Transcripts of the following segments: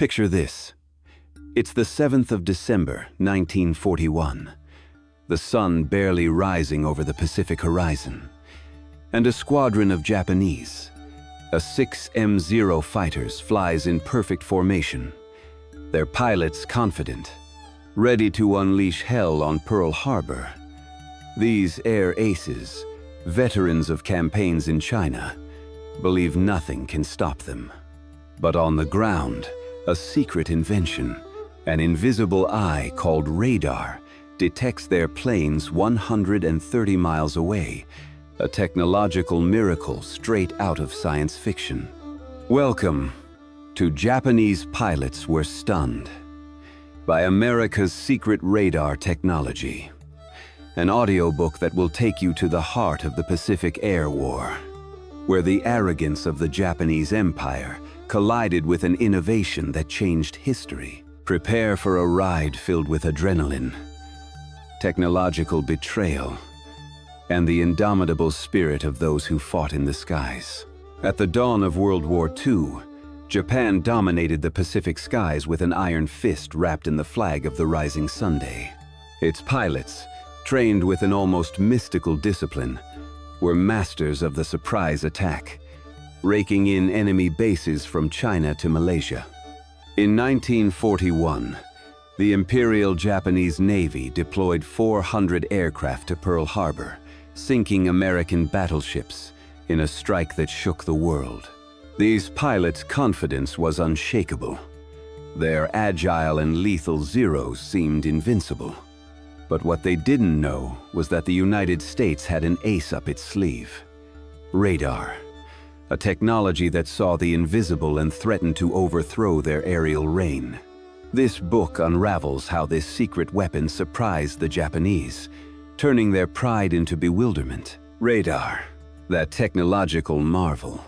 Picture this. It's the 7th of December, 1941. The sun barely rising over the Pacific horizon. And a squadron of Japanese, a 6M0 fighters, flies in perfect formation. Their pilots confident, ready to unleash hell on Pearl Harbor. These air aces, veterans of campaigns in China, believe nothing can stop them. But on the ground, a secret invention, an invisible eye called radar, detects their planes 130 miles away, a technological miracle straight out of science fiction. Welcome to Japanese Pilots Were Stunned by America's Secret Radar Technology, an audiobook that will take you to the heart of the Pacific Air War, where the arrogance of the Japanese Empire collided with an innovation that changed history. Prepare for a ride filled with adrenaline, technological betrayal, and the indomitable spirit of those who fought in the skies. At the dawn of World War II, Japan dominated the Pacific skies with an iron fist wrapped in the flag of the rising Sunday. Its pilots, trained with an almost mystical discipline, were masters of the surprise attack, raking in enemy bases from China to Malaysia. In 1941, the Imperial Japanese Navy deployed 400 aircraft to Pearl Harbor, sinking American battleships in a strike that shook the world. These pilots' confidence was unshakable. Their agile and lethal Zeros seemed invincible. But what they didn't know was that the United States had an ace up its sleeve: radar, a technology that saw the invisible and threatened to overthrow their aerial reign. This book unravels how this secret weapon surprised the Japanese, turning their pride into bewilderment. Radar, that technological marvel,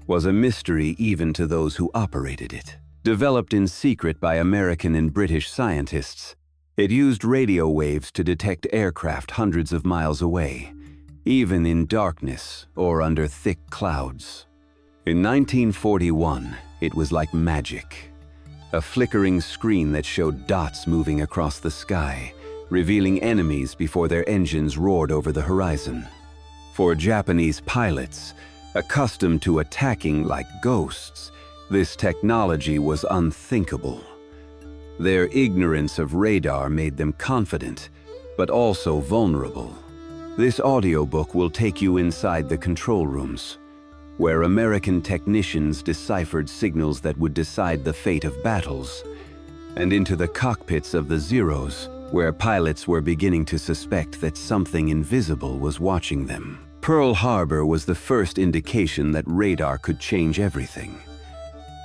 was a mystery even to those who operated it. Developed in secret by American and British scientists, it used radio waves to detect aircraft hundreds of miles away, even in darkness or under thick clouds. In 1941, it was like magic. A flickering screen that showed dots moving across the sky, revealing enemies before their engines roared over the horizon. For Japanese pilots, accustomed to attacking like ghosts, this technology was unthinkable. Their ignorance of radar made them confident, but also vulnerable. This audiobook will take you inside the control rooms, where American technicians deciphered signals that would decide the fate of battles, and into the cockpits of the Zeros, where pilots were beginning to suspect that something invisible was watching them. Pearl Harbor was the first indication that radar could change everything,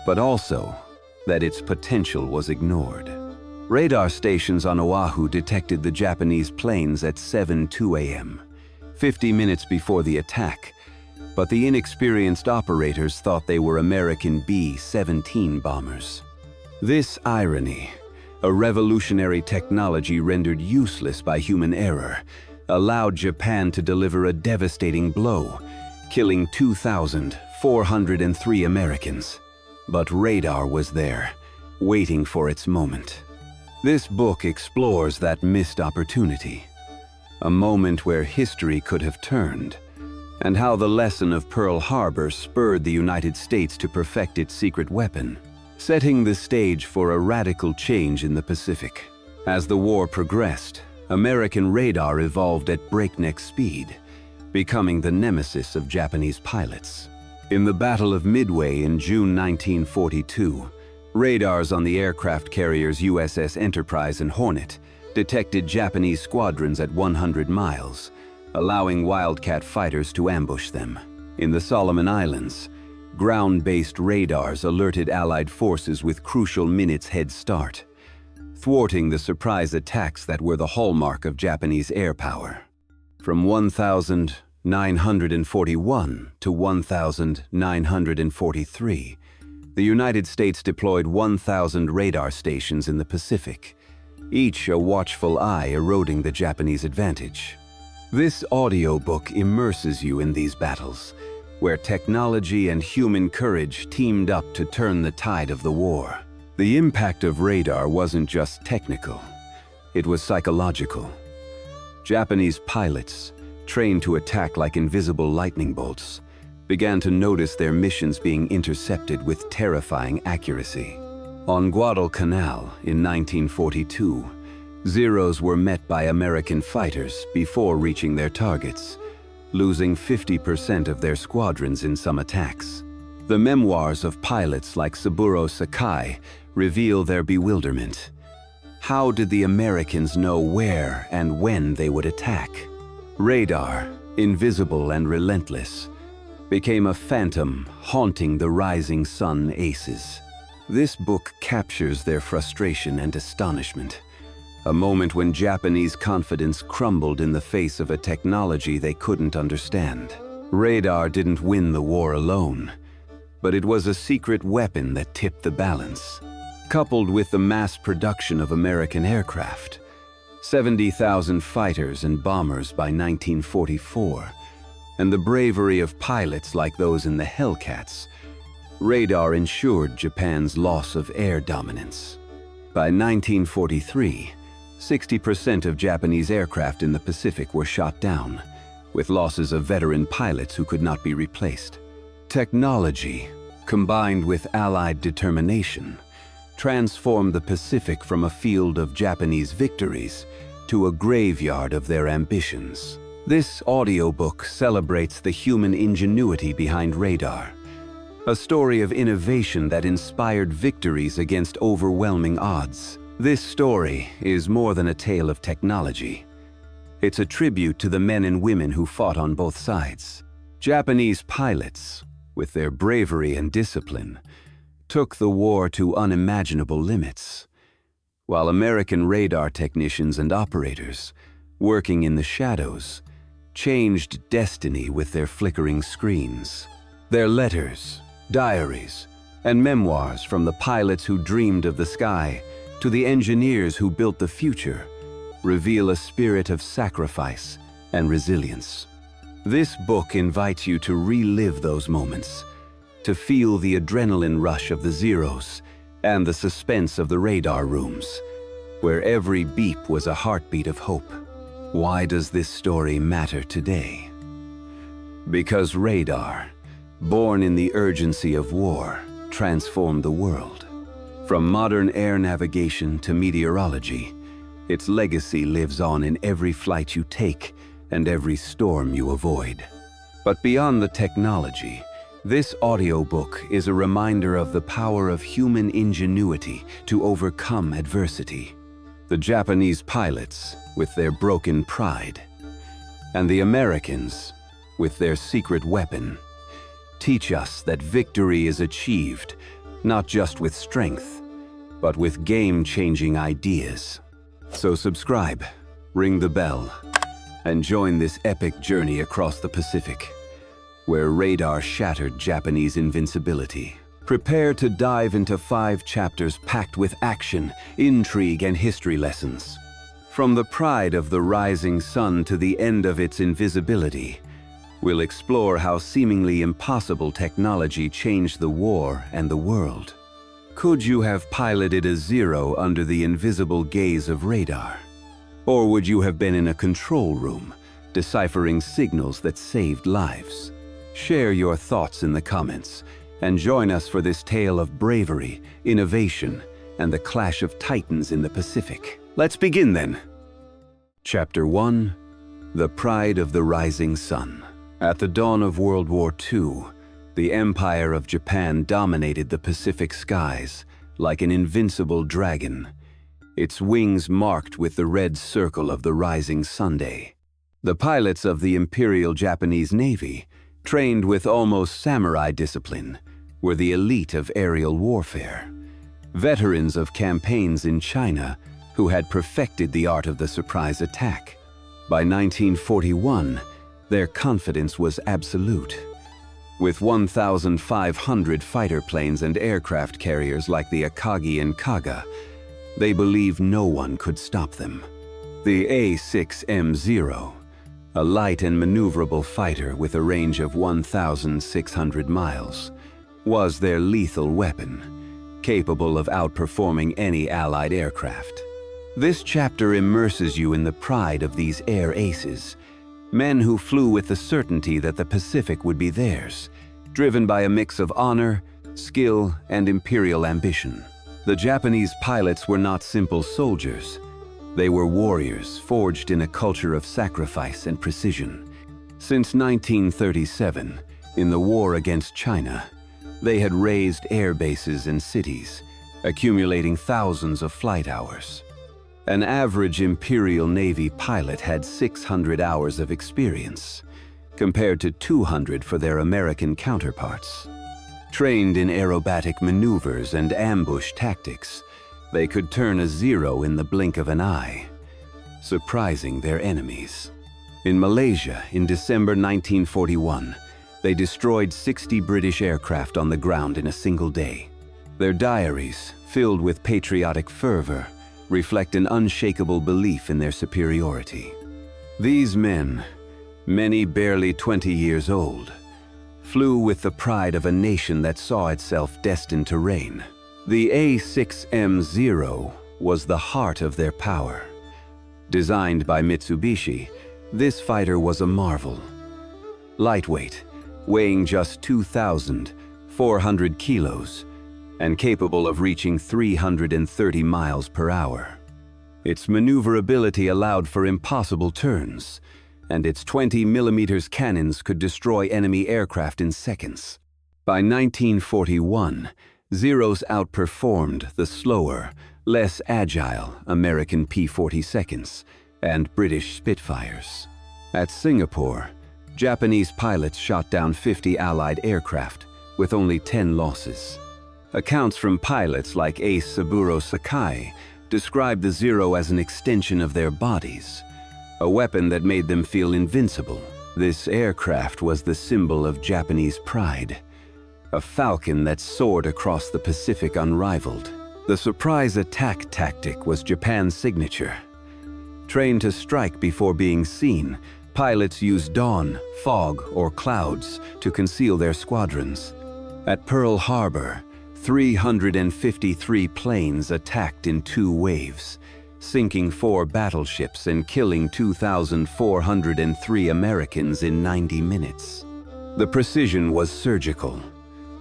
but also that its potential was ignored. Radar stations on Oahu detected the Japanese planes at 7:02 a.m., 50 minutes before the attack, but the inexperienced operators thought they were American B-17 bombers. This irony, a revolutionary technology rendered useless by human error, allowed Japan to deliver a devastating blow, killing 2,403 Americans. But radar was there, waiting for its moment. This book explores that missed opportunity, a moment where history could have turned, and how the lesson of Pearl Harbor spurred the United States to perfect its secret weapon, setting the stage for a radical change in the Pacific. As the war progressed, American radar evolved at breakneck speed, becoming the nemesis of Japanese pilots. In the Battle of Midway in June 1942, radars on the aircraft carriers USS Enterprise and Hornet detected Japanese squadrons at 100 miles, allowing Wildcat fighters to ambush them. In the Solomon Islands, ground-based radars alerted Allied forces with crucial minutes head start, thwarting the surprise attacks that were the hallmark of Japanese air power. From 1941 to 1943, the United States deployed 1,000 radar stations in the Pacific, each a watchful eye eroding the Japanese advantage. This audiobook immerses you in these battles, where technology and human courage teamed up to turn the tide of the war. The impact of radar wasn't just technical, it was psychological. Japanese pilots, trained to attack like invisible lightning bolts, began to notice their missions being intercepted with terrifying accuracy. On Guadalcanal in 1942, Zeros were met by American fighters before reaching their targets, losing 50% of their squadrons in some attacks. The memoirs of pilots like Saburo Sakai reveal their bewilderment. How did the Americans know where and when they would attack? Radar, invisible and relentless, became a phantom haunting the rising sun aces. This book captures their frustration and astonishment, a moment when Japanese confidence crumbled in the face of a technology they couldn't understand. Radar didn't win the war alone, but it was a secret weapon that tipped the balance. Coupled with the mass production of American aircraft, 70,000 fighters and bombers by 1944, and the bravery of pilots like those in the Hellcats, radar ensured Japan's loss of air dominance. By 1943, 60% of Japanese aircraft in the Pacific were shot down, with losses of veteran pilots who could not be replaced. Technology, combined with Allied determination, transformed the Pacific from a field of Japanese victories to a graveyard of their ambitions. This audiobook celebrates the human ingenuity behind radar, a story of innovation that inspired victories against overwhelming odds. This story is more than a tale of technology. It's a tribute to the men and women who fought on both sides. Japanese pilots, with their bravery and discipline, took the war to unimaginable limits, while American radar technicians and operators, working in the shadows, changed destiny with their flickering screens. Their letters, diaries, and memoirs from the pilots who dreamed of the sky to the engineers who built the future reveal a spirit of sacrifice and resilience. This book invites you to relive those moments, to feel the adrenaline rush of the Zeros and the suspense of the radar rooms, where every beep was a heartbeat of hope. Why does this story matter today? Because radar, born in the urgency of war, transformed the world. From modern air navigation to meteorology, its legacy lives on in every flight you take and every storm you avoid. But beyond the technology, this audiobook is a reminder of the power of human ingenuity to overcome adversity. The Japanese pilots, with their broken pride, and the Americans, with their secret weapon, teach us that victory is achieved not just with strength, but with game-changing ideas. So subscribe, ring the bell, and join this epic journey across the Pacific, where radar shattered Japanese invincibility. Prepare to dive into 5 chapters packed with action, intrigue, and history lessons. From the pride of the rising sun to the end of its invisibility, we'll explore how seemingly impossible technology changed the war and the world. Could you have piloted a Zero under the invisible gaze of radar? Or would you have been in a control room, deciphering signals that saved lives? Share your thoughts in the comments, and join us for this tale of bravery, innovation, and the clash of titans in the Pacific. Let's begin then. Chapter 1: The Pride of the Rising Sun. At the dawn of World War II, the Empire of Japan dominated the Pacific skies like an invincible dragon, its wings marked with the red circle of the rising Sunday. The pilots of the Imperial Japanese Navy, trained with almost samurai discipline, were the elite of aerial warfare, veterans of campaigns in China who had perfected the art of the surprise attack. By 1941, their confidence was absolute. With 1,500 fighter planes and aircraft carriers like the Akagi and Kaga, they believed no one could stop them. The A6M0, a light and maneuverable fighter with a range of 1,600 miles, was their lethal weapon, capable of outperforming any Allied aircraft. This chapter immerses you in the pride of these air aces, men who flew with the certainty that the Pacific would be theirs, driven by a mix of honor, skill, and imperial ambition. The Japanese pilots were not simple soldiers. They were warriors forged in a culture of sacrifice and precision. Since 1937, in the war against China, they had razed air bases and cities, accumulating thousands of flight hours. An average Imperial Navy pilot had 600 hours of experience, compared to 200 for their American counterparts. Trained in aerobatic maneuvers and ambush tactics, they could turn a zero in the blink of an eye, surprising their enemies. In Malaysia, in December 1941, they destroyed 60 British aircraft on the ground in a single day. Their diaries, filled with patriotic fervor, reflect an unshakable belief in their superiority. These men, many barely 20 years old, flew with the pride of a nation that saw itself destined to reign. The A6M0 was the heart of their power. Designed by Mitsubishi, this fighter was a marvel. Lightweight, weighing just 2,400 kilos, and capable of reaching 330 miles per hour. Its maneuverability allowed for impossible turns, and its 20mm cannons could destroy enemy aircraft in seconds. By 1941, Zeros outperformed the slower, less agile American P-42s and British Spitfires. At Singapore, Japanese pilots shot down 50 Allied aircraft with only 10 losses. Accounts from pilots like Ace Saburo Sakai describe the Zero as an extension of their bodies, a weapon that made them feel invincible. This aircraft was the symbol of Japanese pride, a falcon that soared across the Pacific unrivaled. The surprise attack tactic was Japan's signature. Trained to strike before being seen, pilots used dawn, fog, or clouds to conceal their squadrons. At Pearl Harbor, 353 planes attacked in 2 waves, sinking 4 battleships and killing 2,403 Americans in 90 minutes. The precision was surgical.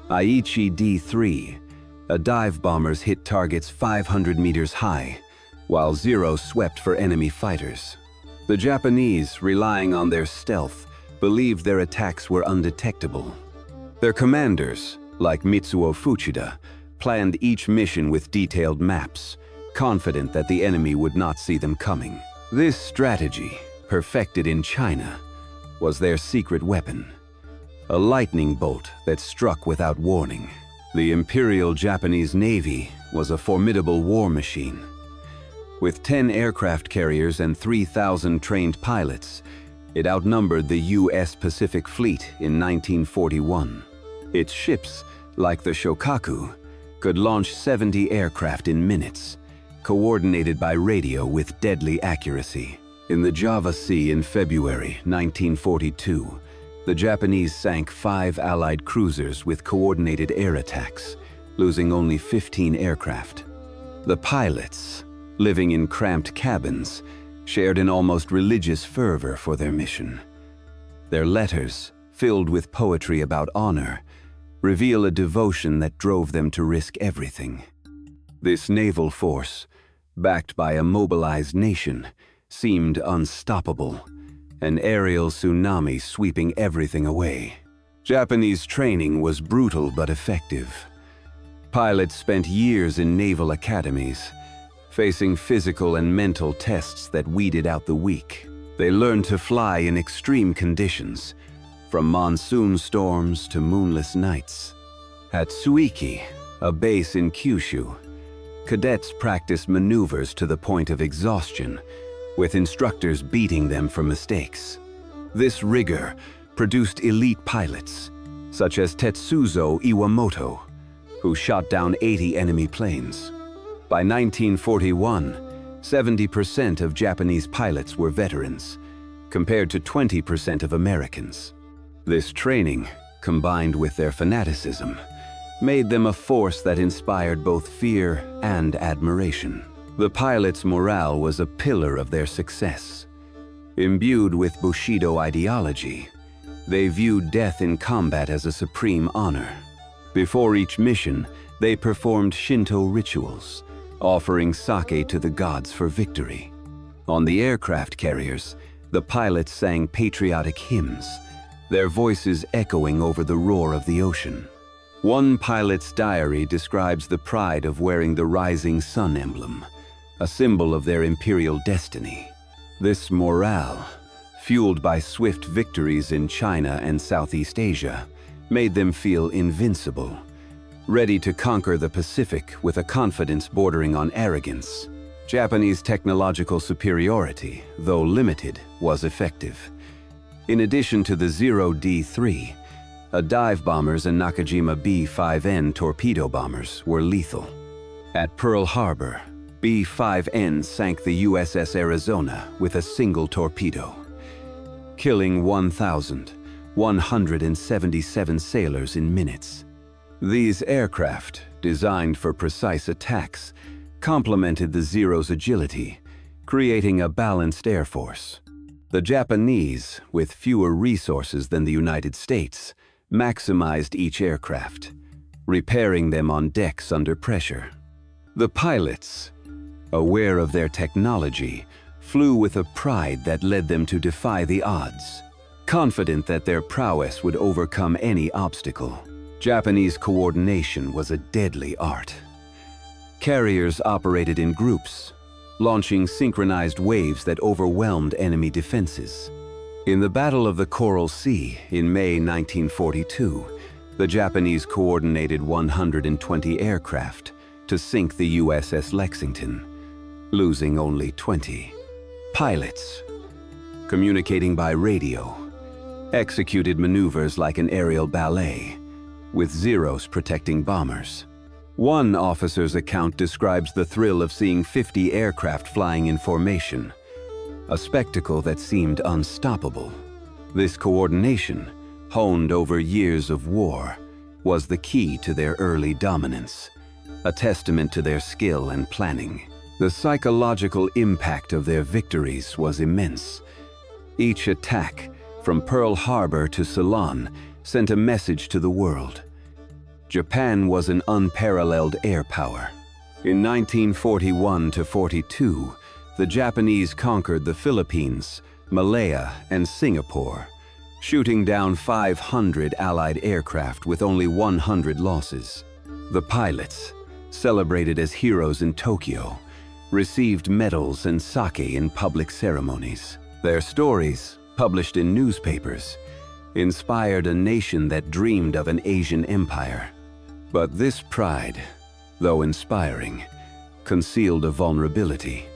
Aichi D-3, a dive bombers hit targets 500 meters high, while Zero swept for enemy fighters. The Japanese, relying on their stealth, believed their attacks were undetectable. Their commanders, like Mitsuo Fuchida, planned each mission with detailed maps, confident that the enemy would not see them coming. This strategy, perfected in China, was their secret weapon, a lightning bolt that struck without warning. The Imperial Japanese Navy was a formidable war machine. With 10 aircraft carriers and 3,000 trained pilots, it outnumbered the U.S. Pacific Fleet in 1941. Its ships, like the Shokaku, could launch 70 aircraft in minutes, coordinated by radio with deadly accuracy. In the Java Sea in February 1942, the Japanese sank 5 Allied cruisers with coordinated air attacks, losing only 15 aircraft. The pilots, living in cramped cabins, shared an almost religious fervor for their mission. Their letters, filled with poetry about honor, reveal a devotion that drove them to risk everything. This naval force, backed by a mobilized nation, seemed unstoppable, an aerial tsunami sweeping everything away. Japanese training was brutal but effective. Pilots spent years in naval academies, facing physical and mental tests that weeded out the weak. They learned to fly in extreme conditions, from monsoon storms to moonless nights. At Suiki, a base in Kyushu, cadets practiced maneuvers to the point of exhaustion, with instructors beating them for mistakes. This rigor produced elite pilots, such as Tetsuzo Iwamoto, who shot down 80 enemy planes. By 1941, 70% of Japanese pilots were veterans, compared to 20% of Americans. This training, combined with their fanaticism, made them a force that inspired both fear and admiration. The pilots' morale was a pillar of their success. Imbued with Bushido ideology, they viewed death in combat as a supreme honor. Before each mission, they performed Shinto rituals, offering sake to the gods for victory. On the aircraft carriers, the pilots sang patriotic hymns, their voices echoing over the roar of the ocean. One pilot's diary describes the pride of wearing the rising sun emblem, a symbol of their imperial destiny. This morale, fueled by swift victories in China and Southeast Asia, made them feel invincible, ready to conquer the Pacific with a confidence bordering on arrogance. Japanese technological superiority, though limited, was effective. In addition to the Zero-D3, dive bombers and Nakajima B-5N torpedo bombers were lethal. At Pearl Harbor, B-5N sank the USS Arizona with a single torpedo, killing 1,177 sailors in minutes. These aircraft, designed for precise attacks, complemented the Zero's agility, creating a balanced air force. The Japanese, with fewer resources than the United States, maximized each aircraft, repairing them on decks under pressure. The pilots, aware of their technology, flew with a pride that led them to defy the odds, confident that their prowess would overcome any obstacle. Japanese coordination was a deadly art. Carriers operated in groups, launching synchronized waves that overwhelmed enemy defenses. In the Battle of the Coral Sea in May 1942, the Japanese coordinated 120 aircraft to sink the USS Lexington, losing only 20. Pilots, communicating by radio, executed maneuvers like an aerial ballet, with Zeros protecting bombers. One officer's account describes the thrill of seeing 50 aircraft flying in formation, a spectacle that seemed unstoppable. This coordination, honed over years of war, was the key to their early dominance, a testament to their skill and planning. The psychological impact of their victories was immense. Each attack, from Pearl Harbor to Ceylon, sent a message to the world. Japan was an unparalleled air power. In 1941–42, the Japanese conquered the Philippines, Malaya, and Singapore, shooting down 500 Allied aircraft with only 100 losses. The pilots, celebrated as heroes in Tokyo, received medals and sake in public ceremonies. Their stories, published in newspapers, inspired a nation that dreamed of an Asian empire. But this pride, though inspiring, concealed a vulnerability,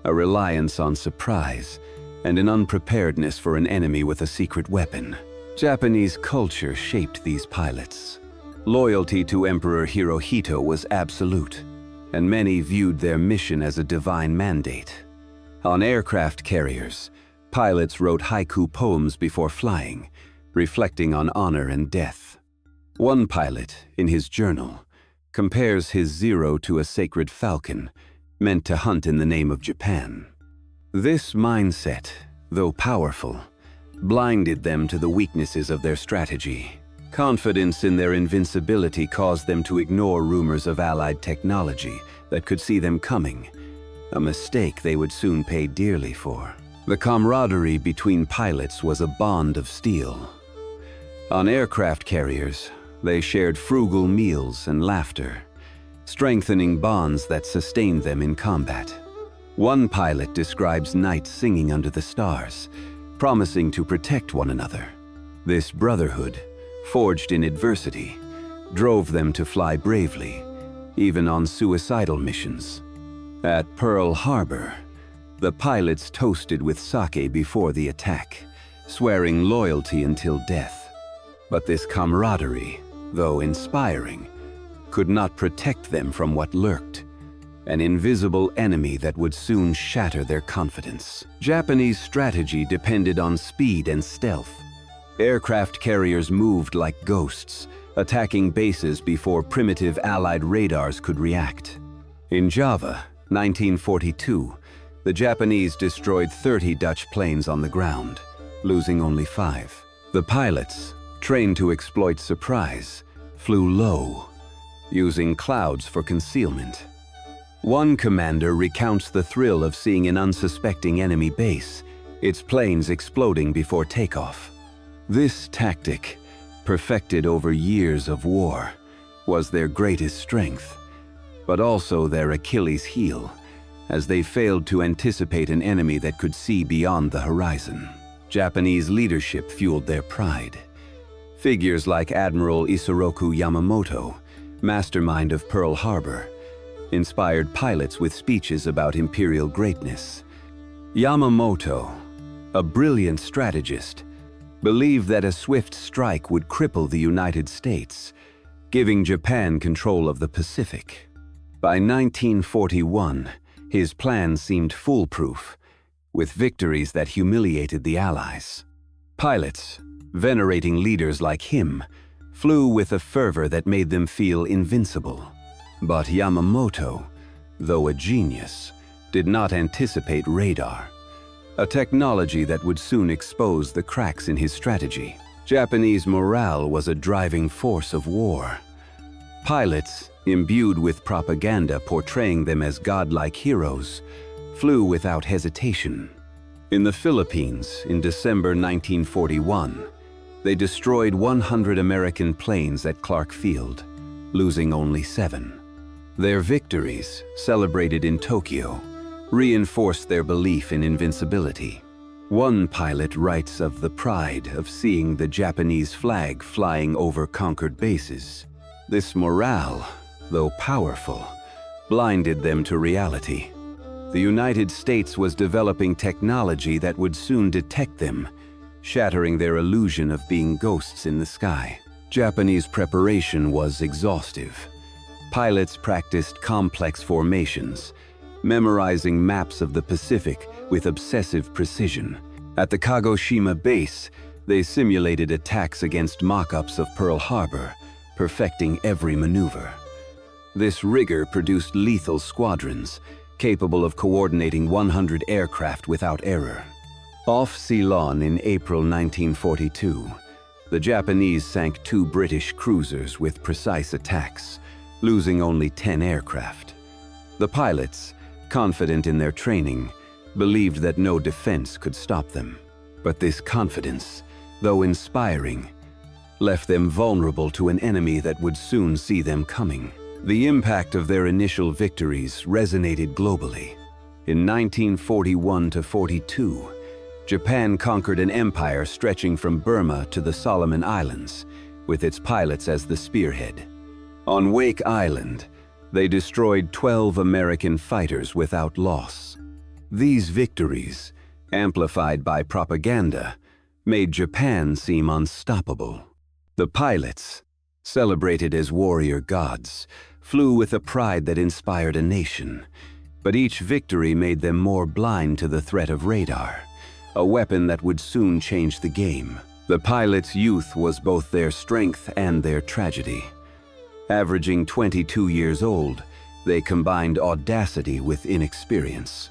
a reliance on surprise, and an unpreparedness for an enemy with a secret weapon. Japanese culture shaped these pilots. Loyalty to Emperor Hirohito was absolute, and many viewed their mission as a divine mandate. On aircraft carriers, pilots wrote haiku poems before flying, reflecting on honor and death. One pilot, in his journal, compares his Zero to a sacred falcon, meant to hunt in the name of Japan. This mindset, though powerful, blinded them to the weaknesses of their strategy. Confidence in their invincibility caused them to ignore rumors of Allied technology that could see them coming, a mistake they would soon pay dearly for. The camaraderie between pilots was a bond of steel. On aircraft carriers, they shared frugal meals and laughter, strengthening bonds that sustained them in combat. One pilot describes nights singing under the stars, promising to protect one another. This brotherhood, forged in adversity, drove them to fly bravely, even on suicidal missions. At Pearl Harbor, the pilots toasted with sake before the attack, swearing loyalty until death. But this camaraderie, though inspiring, could not protect them from what lurked, an invisible enemy that would soon shatter their confidence. Japanese strategy depended on speed and stealth. Aircraft carriers moved like ghosts, attacking bases before primitive Allied radars could react. In Java, 1942, the Japanese destroyed 30 Dutch planes on the ground, losing only 5. The pilots, trained to exploit surprise, flew low, using clouds for concealment. One commander recounts the thrill of seeing an unsuspecting enemy base, its planes exploding before takeoff. This tactic, perfected over years of war, was their greatest strength, but also their Achilles heel, as they failed to anticipate an enemy that could see beyond the horizon. Japanese leadership fueled their pride. Figures like Admiral Isoroku Yamamoto, mastermind of Pearl Harbor, inspired pilots with speeches about imperial greatness. Yamamoto, a brilliant strategist, believed that a swift strike would cripple the United States, giving Japan control of the Pacific. By 1941, his plan seemed foolproof, with victories that humiliated the Allies. Pilots, venerating leaders like him, flew with a fervor that made them feel invincible. But Yamamoto, though a genius, did not anticipate radar, a technology that would soon expose the cracks in his strategy. Japanese morale was a driving force of war. Pilots, imbued with propaganda portraying them as godlike heroes, flew without hesitation. In the Philippines, in December 1941, they destroyed 100 American planes at Clark Field, losing only 7. Their victories, celebrated in Tokyo, reinforced their belief in invincibility. One pilot writes of the pride of seeing the Japanese flag flying over conquered bases. This morale, though powerful, blinded them to reality. The United States was developing technology that would soon detect them, shattering their illusion of being ghosts in the sky. Japanese preparation was exhaustive. Pilots practiced complex formations, memorizing maps of the Pacific with obsessive precision. At the Kagoshima base, they simulated attacks against mock-ups of Pearl Harbor, perfecting every maneuver. This rigor produced lethal squadrons, capable of coordinating 100 aircraft without error. Off Ceylon in April 1942, the Japanese sank 2 British cruisers with precise attacks, losing only 10 aircraft. The pilots, confident in their training, believed that no defense could stop them. But this confidence, though inspiring, left them vulnerable to an enemy that would soon see them coming. The impact of their initial victories resonated globally. In 1941 to 42, Japan conquered an empire stretching from Burma to the Solomon Islands, with its pilots as the spearhead. On Wake Island, they destroyed 12 American fighters without loss. These victories, amplified by propaganda, made Japan seem unstoppable. The pilots, celebrated as warrior gods, flew with a pride that inspired a nation, but each victory made them more blind to the threat of radar, a weapon that would soon change the game. The pilots' youth was both their strength and their tragedy. Averaging 22 years old, they combined audacity with inexperience.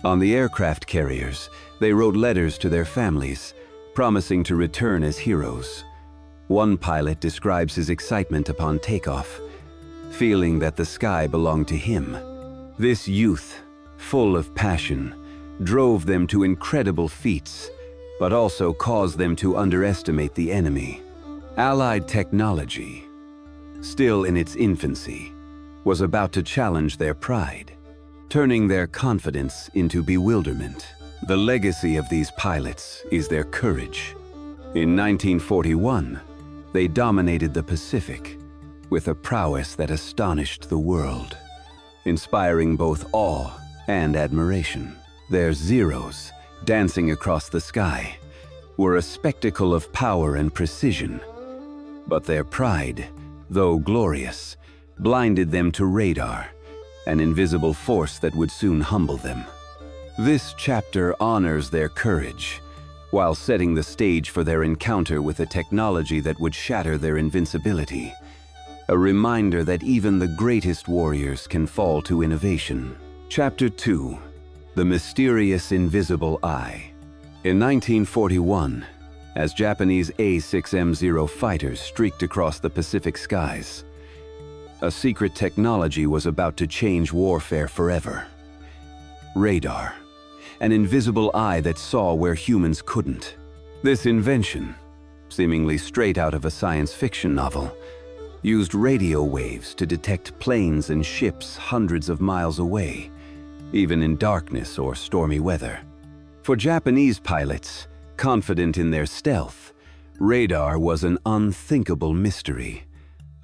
On the aircraft carriers, they wrote letters to their families, promising to return as heroes. One pilot describes his excitement upon takeoff, feeling that the sky belonged to him. This youth, full of passion, drove them to incredible feats, but also caused them to underestimate the enemy. Allied technology, still in its infancy, was about to challenge their pride, turning their confidence into bewilderment. The legacy of these pilots is their courage. In 1941, they dominated the Pacific with a prowess that astonished the world, inspiring both awe and admiration. Their Zeros, dancing across the sky, were a spectacle of power and precision, but their pride, though glorious, blinded them to radar, an invisible force that would soon humble them. This chapter honors their courage, while setting the stage for their encounter with a technology that would shatter their invincibility. A reminder that even the greatest warriors can fall to innovation. Chapter 2. The Mysterious Invisible Eye. In 1941, as Japanese A6M0 fighters streaked across the Pacific skies, a secret technology was about to change warfare forever. Radar, an invisible eye that saw where humans couldn't. This invention, seemingly straight out of a science fiction novel, used radio waves to detect planes and ships hundreds of miles away, even in darkness or stormy weather. For Japanese pilots, confident in their stealth, radar was an unthinkable mystery,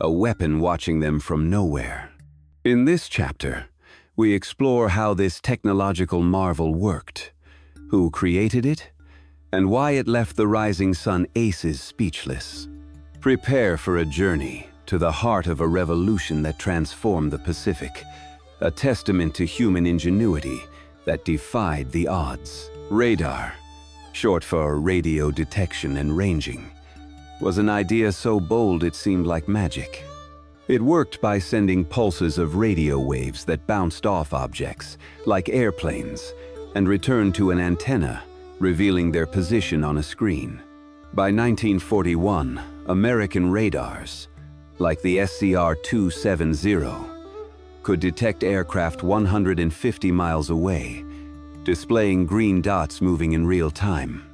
a weapon watching them from nowhere. In this chapter, we explore how this technological marvel worked, who created it, and why it left the Rising Sun aces speechless. Prepare for a journey to the heart of a revolution that transformed the Pacific, a testament to human ingenuity that defied the odds. Radar, short for radio detection and ranging, was an idea so bold it seemed like magic. It worked by sending pulses of radio waves that bounced off objects, like airplanes, and returned to an antenna, revealing their position on a screen. By 1941, American radars, like the SCR-270, could detect aircraft 150 miles away, displaying green dots moving in real time.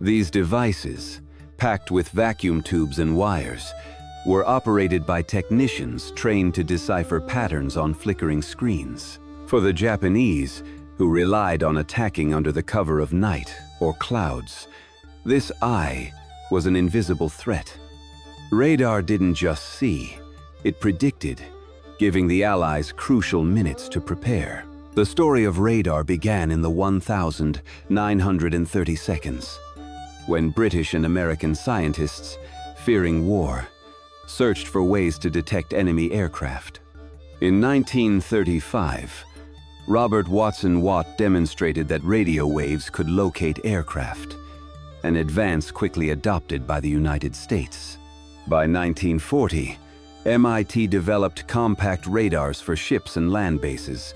These devices, packed with vacuum tubes and wires, were operated by technicians trained to decipher patterns on flickering screens. For the Japanese, who relied on attacking under the cover of night or clouds, this eye was an invisible threat. Radar didn't just see, it predicted, giving the Allies crucial minutes to prepare. The story of radar began in the 1930 seconds, when British and American scientists, fearing war, searched for ways to detect enemy aircraft. In 1935, Robert Watson Watt demonstrated that radio waves could locate aircraft, an advance quickly adopted by the United States. By 1940, MIT developed compact radars for ships and land bases,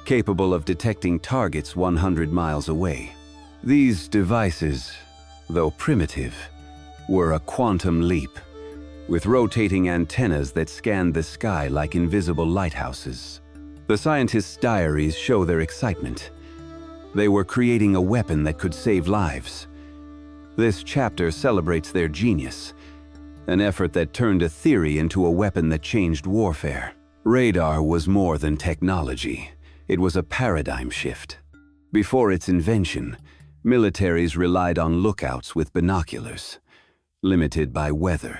capable of detecting targets 100 miles away. These devices, though primitive, were a quantum leap, with rotating antennas that scanned the sky like invisible lighthouses. The scientists' diaries show their excitement. They were creating a weapon that could save lives. This chapter celebrates their genius, an effort that turned a theory into a weapon that changed warfare. Radar was more than technology. It was a paradigm shift. Before its invention, militaries relied on lookouts with binoculars, limited by weather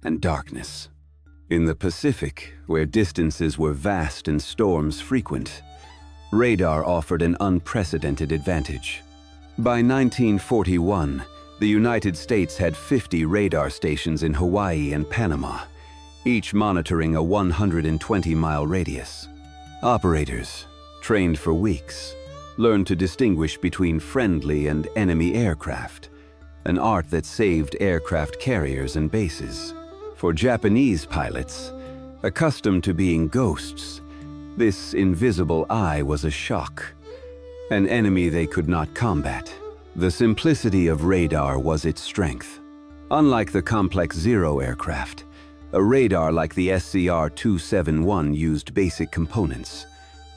and darkness. In the Pacific, where distances were vast and storms frequent, radar offered an unprecedented advantage. By 1941, the United States had 50 radar stations in Hawaii and Panama, each monitoring a 120-mile radius. Operators, trained for weeks, learned to distinguish between friendly and enemy aircraft, an art that saved aircraft carriers and bases. For Japanese pilots, accustomed to being ghosts, this invisible eye was a shock, an enemy they could not combat. The simplicity of radar was its strength. Unlike the complex Zero aircraft, a radar like the SCR-271 used basic components: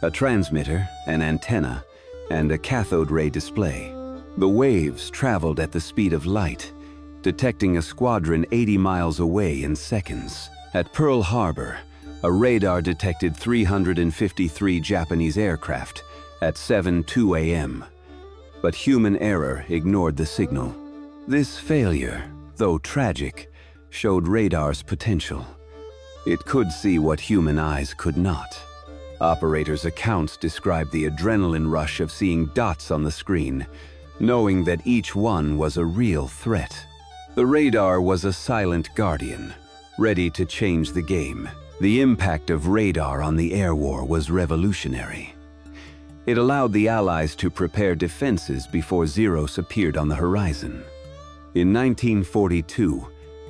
a transmitter, an antenna, and a cathode ray display. The waves traveled at the speed of light, detecting a squadron 80 miles away in seconds. At Pearl Harbor, a radar detected 353 Japanese aircraft at 7:02 a.m., but human error ignored the signal. This failure, though tragic, showed radar's potential. It could see what human eyes could not. Operators' accounts describe the adrenaline rush of seeing dots on the screen, knowing that each one was a real threat. The radar was a silent guardian, ready to change the game. The impact of radar on the air war was revolutionary. It allowed the Allies to prepare defenses before Zeros appeared on the horizon. In 1942,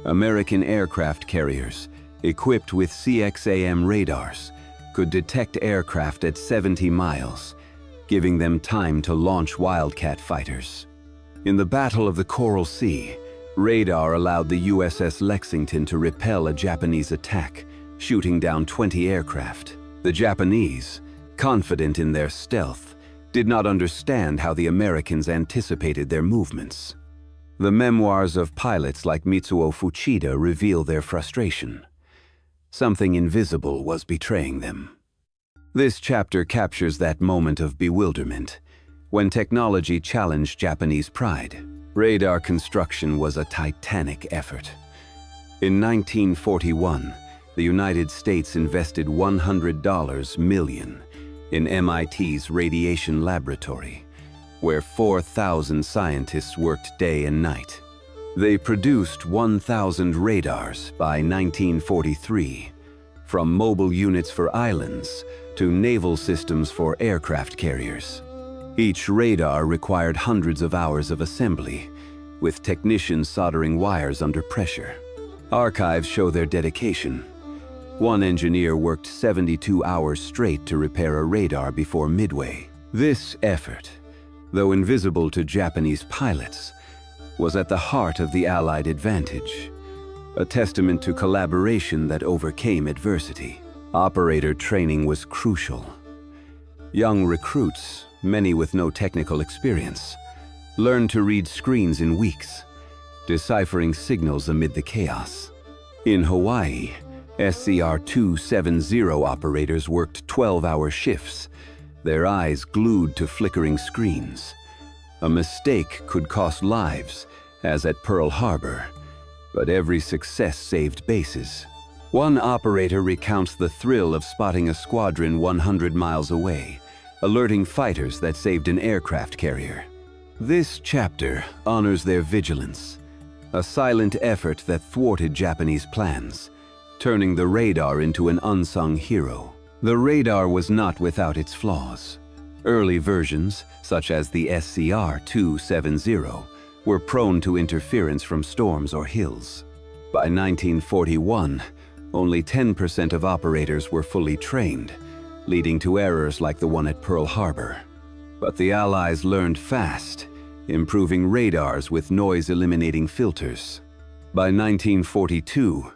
American aircraft carriers, equipped with CXAM radars, could detect aircraft at 70 miles, giving them time to launch Wildcat fighters. In the Battle of the Coral Sea, radar allowed the USS Lexington to repel a Japanese attack, shooting down 20 aircraft. The Japanese, confident in their stealth, did not understand how the Americans anticipated their movements. The memoirs of pilots like Mitsuo Fuchida reveal their frustration. Something invisible was betraying them. This chapter captures that moment of bewilderment, when technology challenged Japanese pride. Radar construction was a titanic effort. In 1941, the United States invested $100 million in MIT's radiation laboratory, where 4,000 scientists worked day and night. They produced 1,000 radars by 1943, from mobile units for islands to naval systems for aircraft carriers. Each radar required hundreds of hours of assembly, with technicians soldering wires under pressure. Archives show their dedication. One engineer worked 72 hours straight to repair a radar before Midway. This effort, though invisible to Japanese pilots, was at the heart of the Allied advantage, a testament to collaboration that overcame adversity. Operator training was crucial. Young recruits, many with no technical experience, learned to read screens in weeks, deciphering signals amid the chaos. In Hawaii, SCR-270 operators worked 12-hour shifts, their eyes glued to flickering screens. A mistake could cost lives, as at Pearl Harbor, but every success saved bases. One operator recounts the thrill of spotting a squadron 100 miles away, alerting fighters that saved an aircraft carrier. This chapter honors their vigilance, a silent effort that thwarted Japanese plans, turning the radar into an unsung hero. The radar was not without its flaws. Early versions, such as the SCR-270, were prone to interference from storms or hills. By 1941, only 10% of operators were fully trained, leading to errors like the one at Pearl Harbor. But the Allies learned fast, improving radars with noise-eliminating filters. By 1942,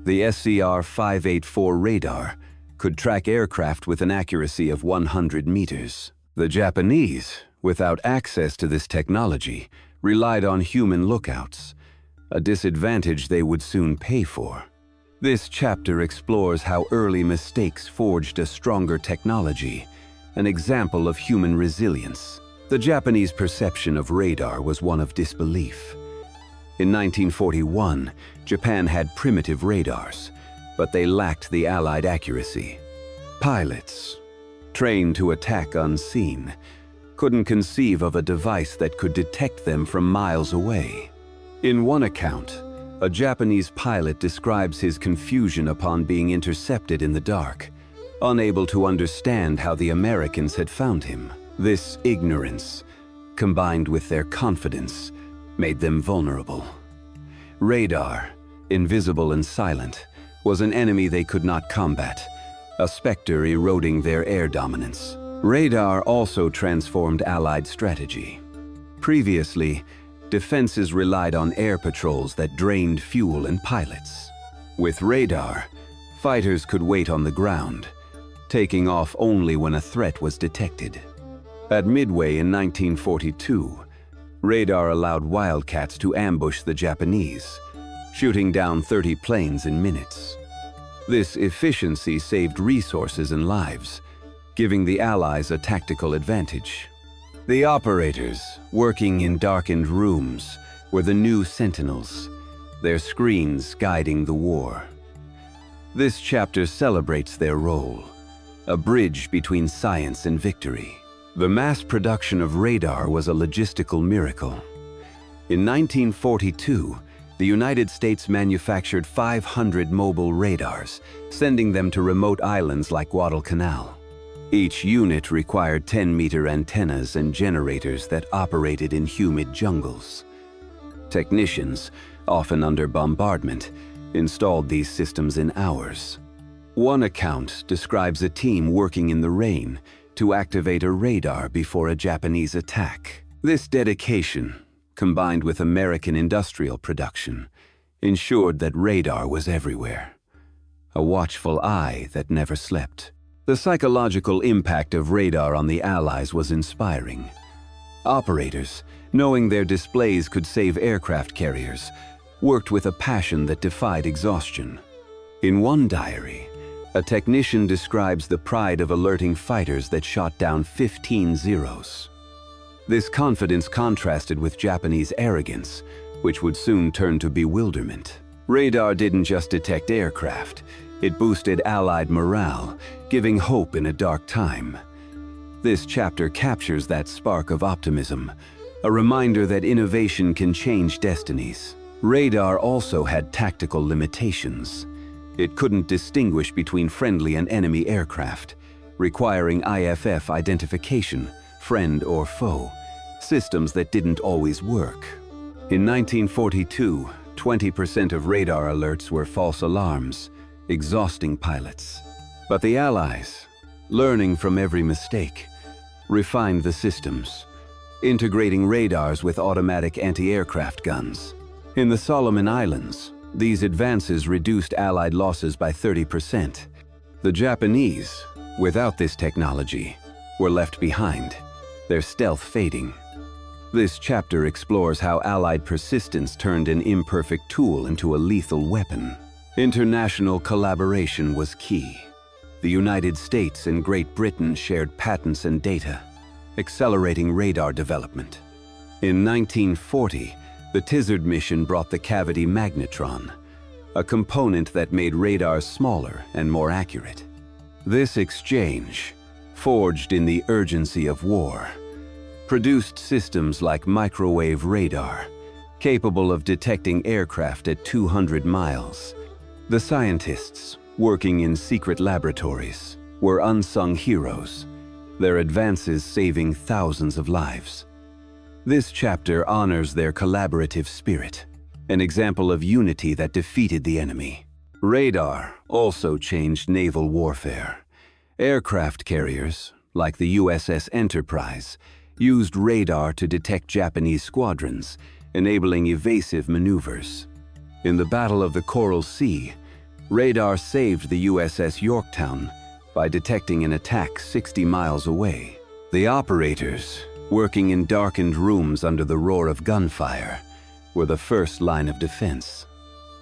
the SCR-584 radar could track aircraft with an accuracy of 100 meters. The Japanese, without access to this technology, relied on human lookouts, a disadvantage they would soon pay for. This chapter explores how early mistakes forged a stronger technology, an example of human resilience. The Japanese perception of radar was one of disbelief. In 1941, Japan had primitive radars, but they lacked the Allied accuracy. Pilots, trained to attack unseen, couldn't conceive of a device that could detect them from miles away. In one account, a Japanese pilot describes his confusion upon being intercepted in the dark, unable to understand how the Americans had found him. This ignorance, combined with their confidence, made them vulnerable. Radar, invisible and silent, was an enemy they could not combat, a specter eroding their air dominance. Radar also transformed Allied strategy. Previously, defenses relied on air patrols that drained fuel and pilots. With radar, fighters could wait on the ground, taking off only when a threat was detected. At Midway in 1942, radar allowed Wildcats to ambush the Japanese, shooting down 30 planes in minutes. This efficiency saved resources and lives, giving the Allies a tactical advantage. The operators, working in darkened rooms, were the new sentinels, their screens guiding the war. This chapter celebrates their role, a bridge between science and victory. The mass production of radar was a logistical miracle. In 1942, the United States manufactured 500 mobile radars, sending them to remote islands like Guadalcanal. Each unit required 10-meter antennas and generators that operated in humid jungles. Technicians, often under bombardment, installed these systems in hours. One account describes a team working in the rain to activate a radar before a Japanese attack. This dedication, combined with American industrial production, ensured that radar was everywhere. A watchful eye that never slept. The psychological impact of radar on the Allies was inspiring. Operators, knowing their displays could save aircraft carriers, worked with a passion that defied exhaustion. In one diary, a technician describes the pride of alerting fighters that shot down 15 Zeros. This confidence contrasted with Japanese arrogance, which would soon turn to bewilderment. Radar didn't just detect aircraft, it boosted Allied morale, giving hope in a dark time. This chapter captures that spark of optimism, a reminder that innovation can change destinies. Radar also had tactical limitations. It couldn't distinguish between friendly and enemy aircraft, requiring IFF identification, friend or foe, systems that didn't always work. In 1942, 20% of radar alerts were false alarms, exhausting pilots. But the Allies, learning from every mistake, refined the systems, integrating radars with automatic anti-aircraft guns. In the Solomon Islands, these advances reduced Allied losses by 30%. The Japanese, without this technology, were left behind, their stealth fading. This chapter explores how Allied persistence turned an imperfect tool into a lethal weapon. International collaboration was key. The United States and Great Britain shared patents and data, accelerating radar development. In 1940, the Tizard mission brought the cavity magnetron, a component that made radars smaller and more accurate. This exchange, forged in the urgency of war, produced systems like microwave radar, capable of detecting aircraft at 200 miles. The scientists, working in secret laboratories, were unsung heroes, their advances saving thousands of lives. This chapter honors their collaborative spirit, an example of unity that defeated the enemy. Radar also changed naval warfare. Aircraft carriers, like the USS Enterprise, used radar to detect Japanese squadrons, enabling evasive maneuvers. In the Battle of the Coral Sea, radar saved the USS Yorktown by detecting an attack 60 miles away. The operators, working in darkened rooms under the roar of gunfire, were the first line of defense.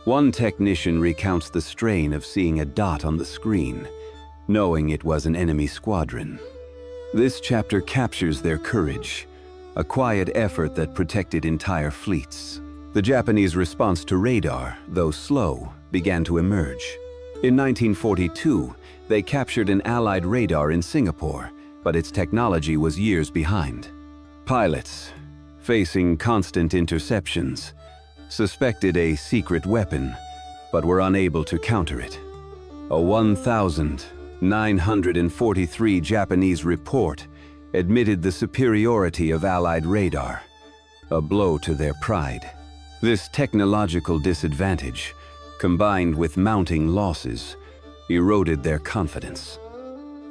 One technician recounts the strain of seeing a dot on the screen, knowing it was an enemy squadron. This chapter captures their courage, a quiet effort that protected entire fleets. The Japanese response to radar, though slow, began to emerge. In 1942, they captured an Allied radar in Singapore, but its technology was years behind. Pilots, facing constant interceptions, suspected a secret weapon, but were unable to counter it. A 1,943 Japanese report admitted the superiority of Allied radar, a blow to their pride. This technological disadvantage, combined with mounting losses, eroded their confidence.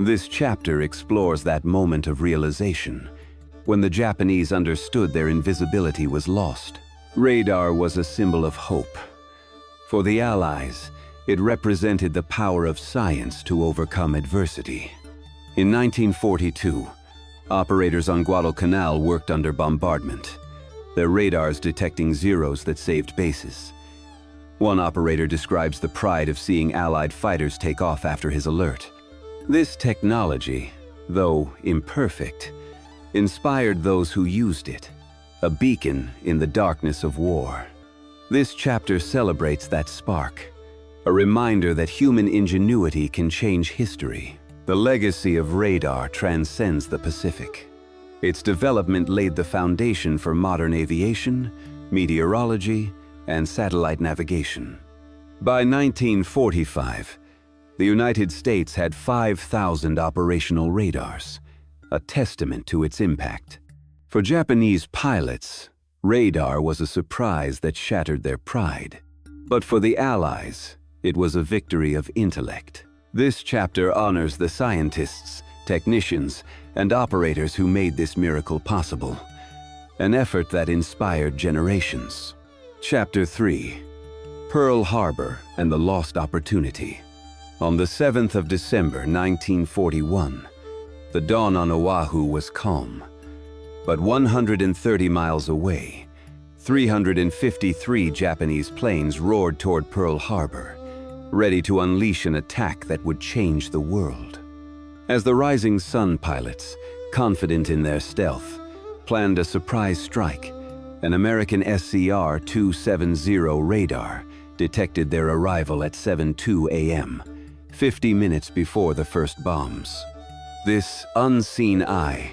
This chapter explores that moment of realization, when the Japanese understood their invisibility was lost. Radar was a symbol of hope. For the Allies, it represented the power of science to overcome adversity. In 1942, operators on Guadalcanal worked under bombardment, their radars detecting Zeros that saved bases. One operator describes the pride of seeing Allied fighters take off after his alert. This technology, though imperfect, inspired those who used it, a beacon in the darkness of war. This chapter celebrates that spark, a reminder that human ingenuity can change history. The legacy of radar transcends the Pacific. Its development laid the foundation for modern aviation, meteorology, and satellite navigation. By 1945, The United States had 5,000 operational radars, a testament to its impact. For Japanese pilots, radar was a surprise that shattered their pride. But for the Allies, it was a victory of intellect. This chapter honors the scientists, technicians, and operators who made this miracle possible, an effort that inspired generations. Chapter 3: Pearl Harbor and the Lost Opportunity. On the 7th of December 1941, the dawn on Oahu was calm. But 130 miles away, 353 Japanese planes roared toward Pearl Harbor, ready to unleash an attack that would change the world. As the Rising Sun pilots, confident in their stealth, planned a surprise strike, an American SCR-270 radar detected their arrival at 7:02 a.m., 50 minutes before the first bombs. This unseen eye,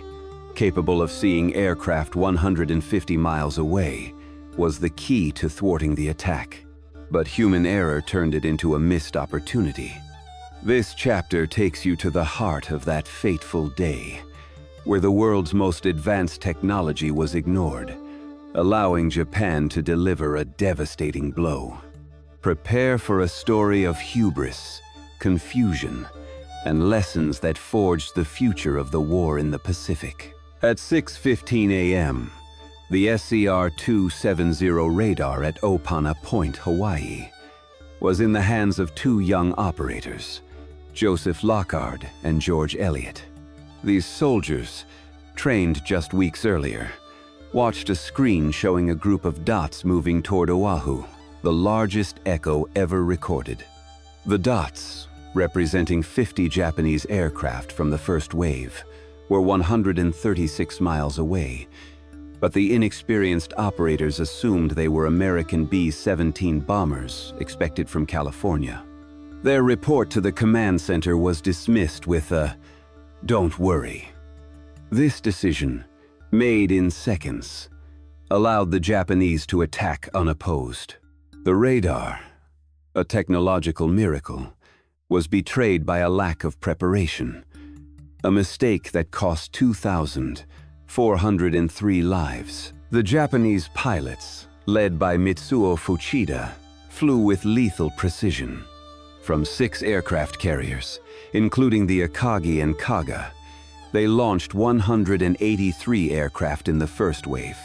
capable of seeing aircraft 150 miles away, was the key to thwarting the attack. But human error turned it into a missed opportunity. This chapter takes you to the heart of that fateful day, where the world's most advanced technology was ignored, allowing Japan to deliver a devastating blow. Prepare for a story of hubris, confusion, and lessons that forged the future of the war in the Pacific. At 6:15 a.m., the SCR-270 radar at Opana Point, Hawaii, was in the hands of two young operators, Joseph Lockard and George Elliott. These soldiers, trained just weeks earlier, watched a screen showing a group of dots moving toward Oahu, the largest echo ever recorded. The dots, representing 50 Japanese aircraft from the first wave, were 136 miles away, but the inexperienced operators assumed they were American B-17 bombers expected from California. Their report to the command center was dismissed with a "Don't worry." This decision, made in seconds, allowed the Japanese to attack unopposed. The radar, a technological miracle, was betrayed by a lack of preparation, a mistake that cost 2,403 lives. The Japanese pilots, led by Mitsuo Fuchida, flew with lethal precision. From 6 aircraft carriers, including the Akagi and Kaga, they launched 183 aircraft in the first wave,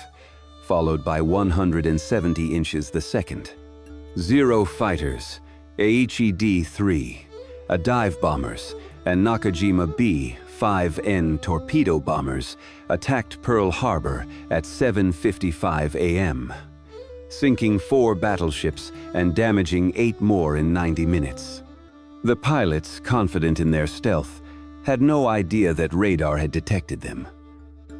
followed by 170 inches the second. 0 fighters, Aichi D-3, dive bombers, and Nakajima B-5N torpedo bombers attacked Pearl Harbor at 7:55 a.m., sinking 4 battleships and damaging 8 more in 90 minutes. The pilots, confident in their stealth, had no idea that radar had detected them.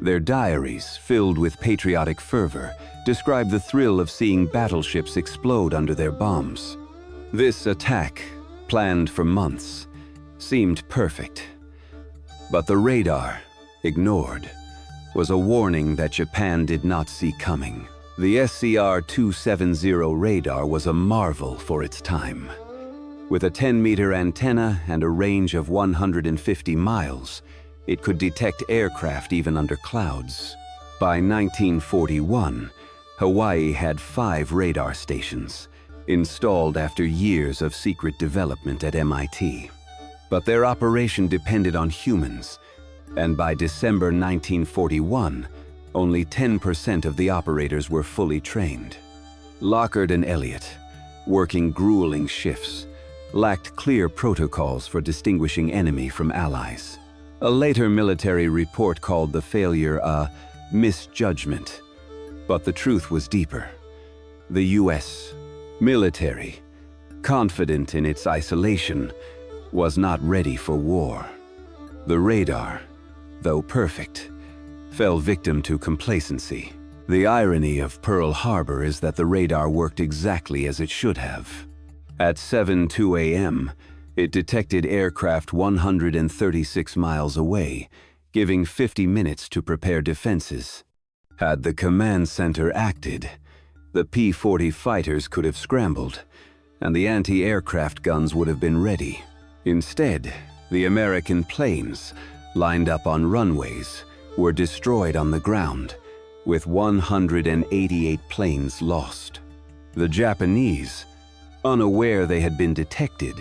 Their diaries, filled with patriotic fervor, described the thrill of seeing battleships explode under their bombs. This attack, planned for months, seemed perfect. But the radar, ignored, was a warning that Japan did not see coming. The SCR-270 radar was a marvel for its time. With a 10-meter antenna and a range of 150 miles, it could detect aircraft even under clouds. By 1941, Hawaii had 5 radar stations, installed after years of secret development at MIT. But their operation depended on humans, and by December 1941, only 10% of the operators were fully trained. Lockard and Elliott, working grueling shifts, lacked clear protocols for distinguishing enemy from allies. A later military report called the failure a misjudgment, but the truth was deeper. The U.S. military, confident in its isolation, was not ready for war. The radar, though perfect, fell victim to complacency. The irony of Pearl Harbor is that the radar worked exactly as it should have. At 7:02 a.m., it detected aircraft 136 miles away, giving 50 minutes to prepare defenses. Had the command center acted, the P-40 fighters could have scrambled, and the anti-aircraft guns would have been ready. Instead, the American planes, lined up on runways, were destroyed on the ground, with 188 planes lost. The Japanese, unaware they had been detected,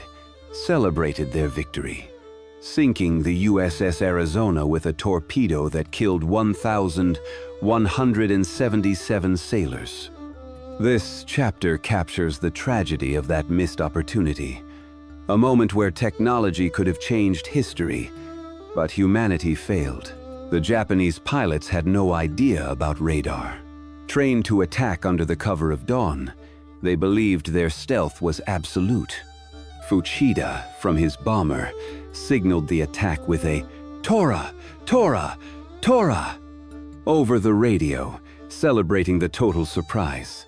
celebrated their victory, sinking the USS Arizona with a torpedo that killed 1,177 sailors. This chapter captures the tragedy of that missed opportunity, a moment where technology could have changed history, but humanity failed. The Japanese pilots had no idea about radar. Trained to attack under the cover of dawn, they believed their stealth was absolute. Fuchida, from his bomber, signaled the attack with a "Tora! Tora! Tora!" over the radio, celebrating the total surprise.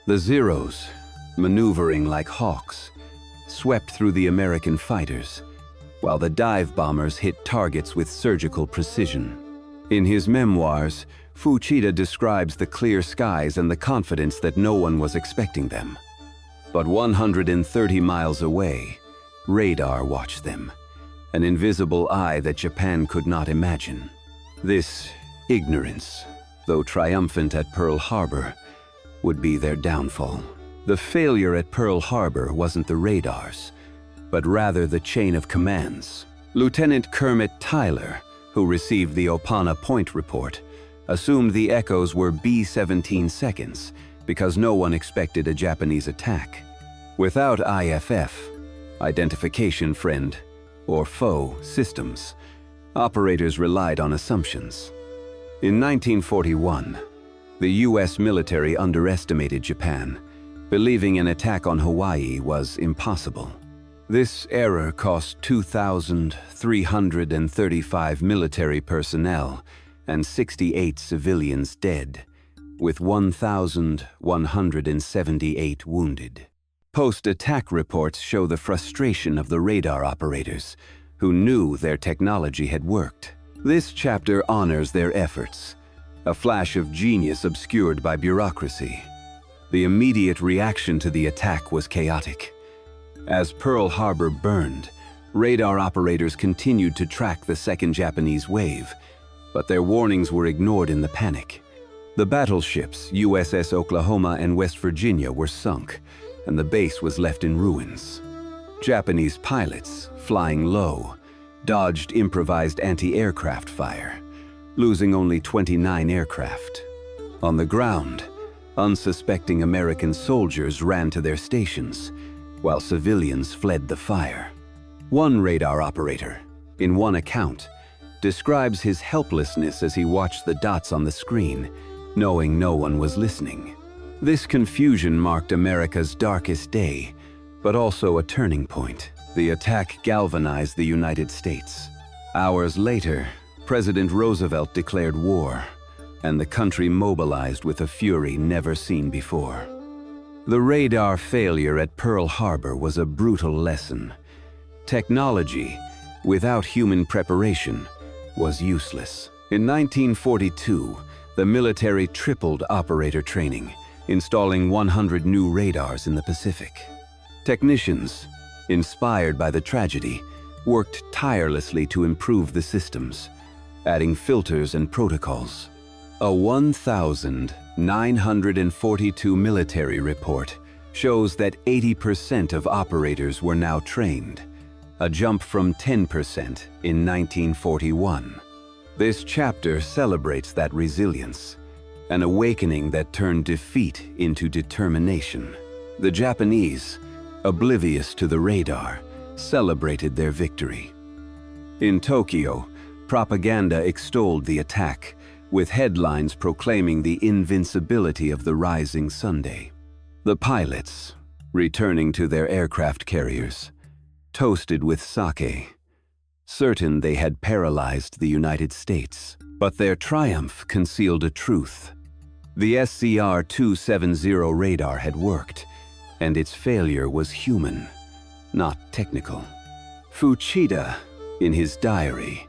The Zeros, maneuvering like hawks, swept through the American fighters, while the dive bombers hit targets with surgical precision. In his memoirs, Fuchida describes the clear skies and the confidence that no one was expecting them. But 130 miles away, radar watched them, an invisible eye that Japan could not imagine. This ignorance, though triumphant at Pearl Harbor, would be their downfall. The failure at Pearl Harbor wasn't the radars, but rather the chain of commands. Lieutenant Kermit Tyler, who received the Opana Point report, assumed the echoes were B-17 seconds because no one expected a Japanese attack. Without IFF, identification friend, or foe systems, operators relied on assumptions. In 1941, the US military underestimated Japan, believing an attack on Hawaii was impossible. This error cost 2,335 military personnel and 68 civilians dead, with 1,178 wounded. Post-attack reports show the frustration of the radar operators, who knew their technology had worked. This chapter honors their efforts, a flash of genius obscured by bureaucracy. The immediate reaction to the attack was chaotic. As Pearl Harbor burned, radar operators continued to track the second Japanese wave, but their warnings were ignored in the panic. The battleships USS Oklahoma and West Virginia were sunk, and the base was left in ruins. Japanese pilots, flying low, dodged improvised anti-aircraft fire, losing only 29 aircraft. On the ground, unsuspecting American soldiers ran to their stations, while civilians fled the fire. One radar operator, in one account, describes his helplessness as he watched the dots on the screen, knowing no one was listening. This confusion marked America's darkest day, but also a turning point. The attack galvanized the United States. Hours later, President Roosevelt declared war, and the country mobilized with a fury never seen before. The radar failure at Pearl Harbor was a brutal lesson. Technology, without human preparation, was useless. In 1942, the military tripled operator training, installing 100 new radars in the Pacific. Technicians, inspired by the tragedy, worked tirelessly to improve the systems, adding filters and protocols. A 1,942 military report shows that 80% of operators were now trained, a jump from 10% in 1941. This chapter celebrates that resilience, an awakening that turned defeat into determination. The Japanese, oblivious to the radar, celebrated their victory. In Tokyo, propaganda extolled the attack, with headlines proclaiming the invincibility of the rising Sunday. The pilots, returning to their aircraft carriers, toasted with sake, certain they had paralyzed the United States. But their triumph concealed a truth. The SCR-270 radar had worked, and its failure was human, not technical. Fuchida, in his diary,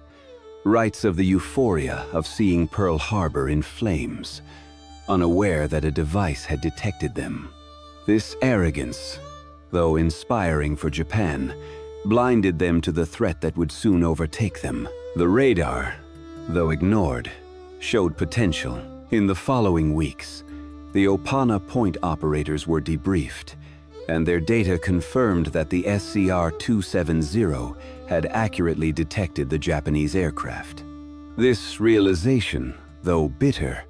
writes of the euphoria of seeing Pearl Harbor in flames, unaware that a device had detected them. This arrogance, though inspiring for Japan, blinded them to the threat that would soon overtake them. The radar, though ignored, showed potential. In the following weeks, the Opana Point operators were debriefed, and their data confirmed that the SCR-270 had accurately detected the Japanese aircraft. This realization, though bitter,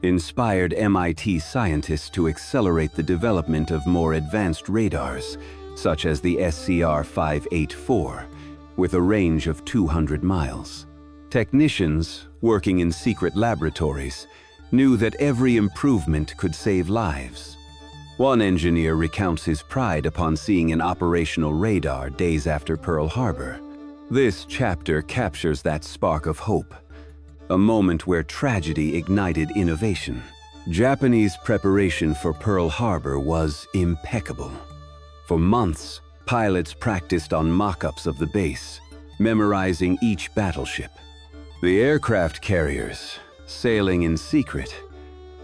inspired MIT scientists to accelerate the development of more advanced radars, such as the SCR-584, with a range of 200 miles. Technicians, working in secret laboratories, knew that every improvement could save lives. One engineer recounts his pride upon seeing an operational radar days after Pearl Harbor. This chapter captures that spark of hope, a moment where tragedy ignited innovation. Japanese preparation for Pearl Harbor was impeccable. For months, pilots practiced on mock-ups of the base, memorizing each battleship. The aircraft carriers, sailing in secret,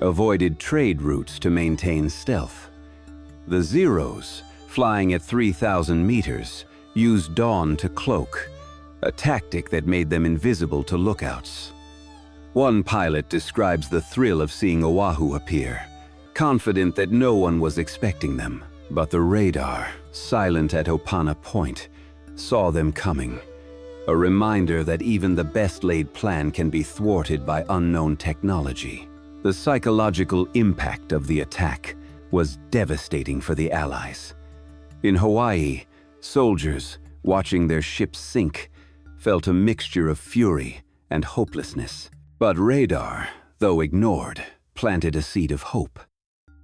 avoided trade routes to maintain stealth. The Zeros, flying at 3,000 meters, used dawn to cloak, a tactic that made them invisible to lookouts. One pilot describes the thrill of seeing Oahu appear, confident that no one was expecting them. But the radar, silent at Opana Point, saw them coming, a reminder that even the best-laid plan can be thwarted by unknown technology. The psychological impact of the attack was devastating for the Allies. In Hawaii, soldiers, watching their ships sink, felt a mixture of fury and hopelessness. But radar, though ignored, planted a seed of hope.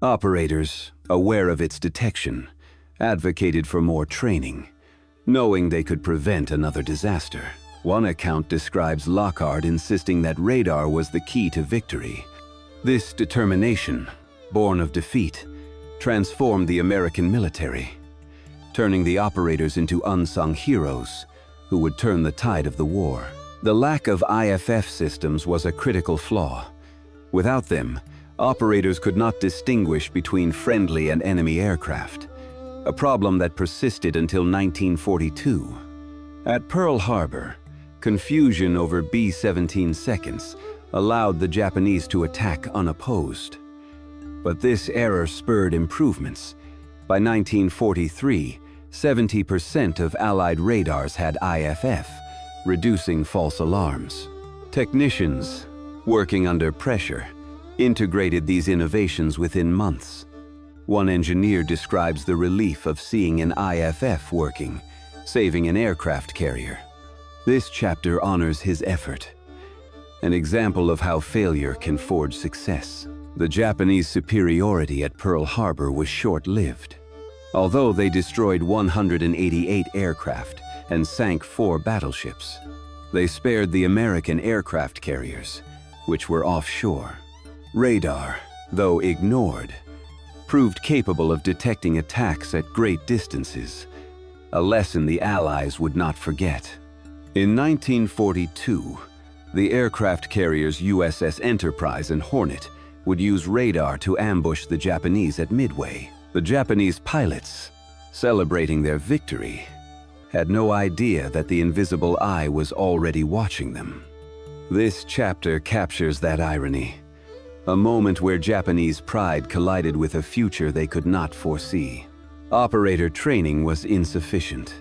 Operators, aware of its detection, advocated for more training, knowing they could prevent another disaster. One account describes Lockhart insisting that radar was the key to victory. This determination, born of defeat, transformed the American military, turning the operators into unsung heroes who would turn the tide of the war. The lack of IFF systems was a critical flaw. Without them, operators could not distinguish between friendly and enemy aircraft, a problem that persisted until 1942. At Pearl Harbor, confusion over B-17 seconds allowed the Japanese to attack unopposed. But this error spurred improvements. By 1943, 70% of Allied radars had IFF, reducing false alarms. Technicians, working under pressure, integrated these innovations within months. One engineer describes the relief of seeing an IFF working, saving an aircraft carrier. This chapter honors his effort, an example of how failure can forge success. The Japanese superiority at Pearl Harbor was short-lived. Although they destroyed 188 aircraft and sank 4 battleships, they spared the American aircraft carriers, which were offshore. Radar, though ignored, proved capable of detecting attacks at great distances, a lesson the Allies would not forget. In 1942, the aircraft carriers USS Enterprise and Hornet would use radar to ambush the Japanese at Midway. The Japanese pilots, celebrating their victory, had no idea that the invisible eye was already watching them. This chapter captures that irony, a moment where Japanese pride collided with a future they could not foresee. Operator training was insufficient.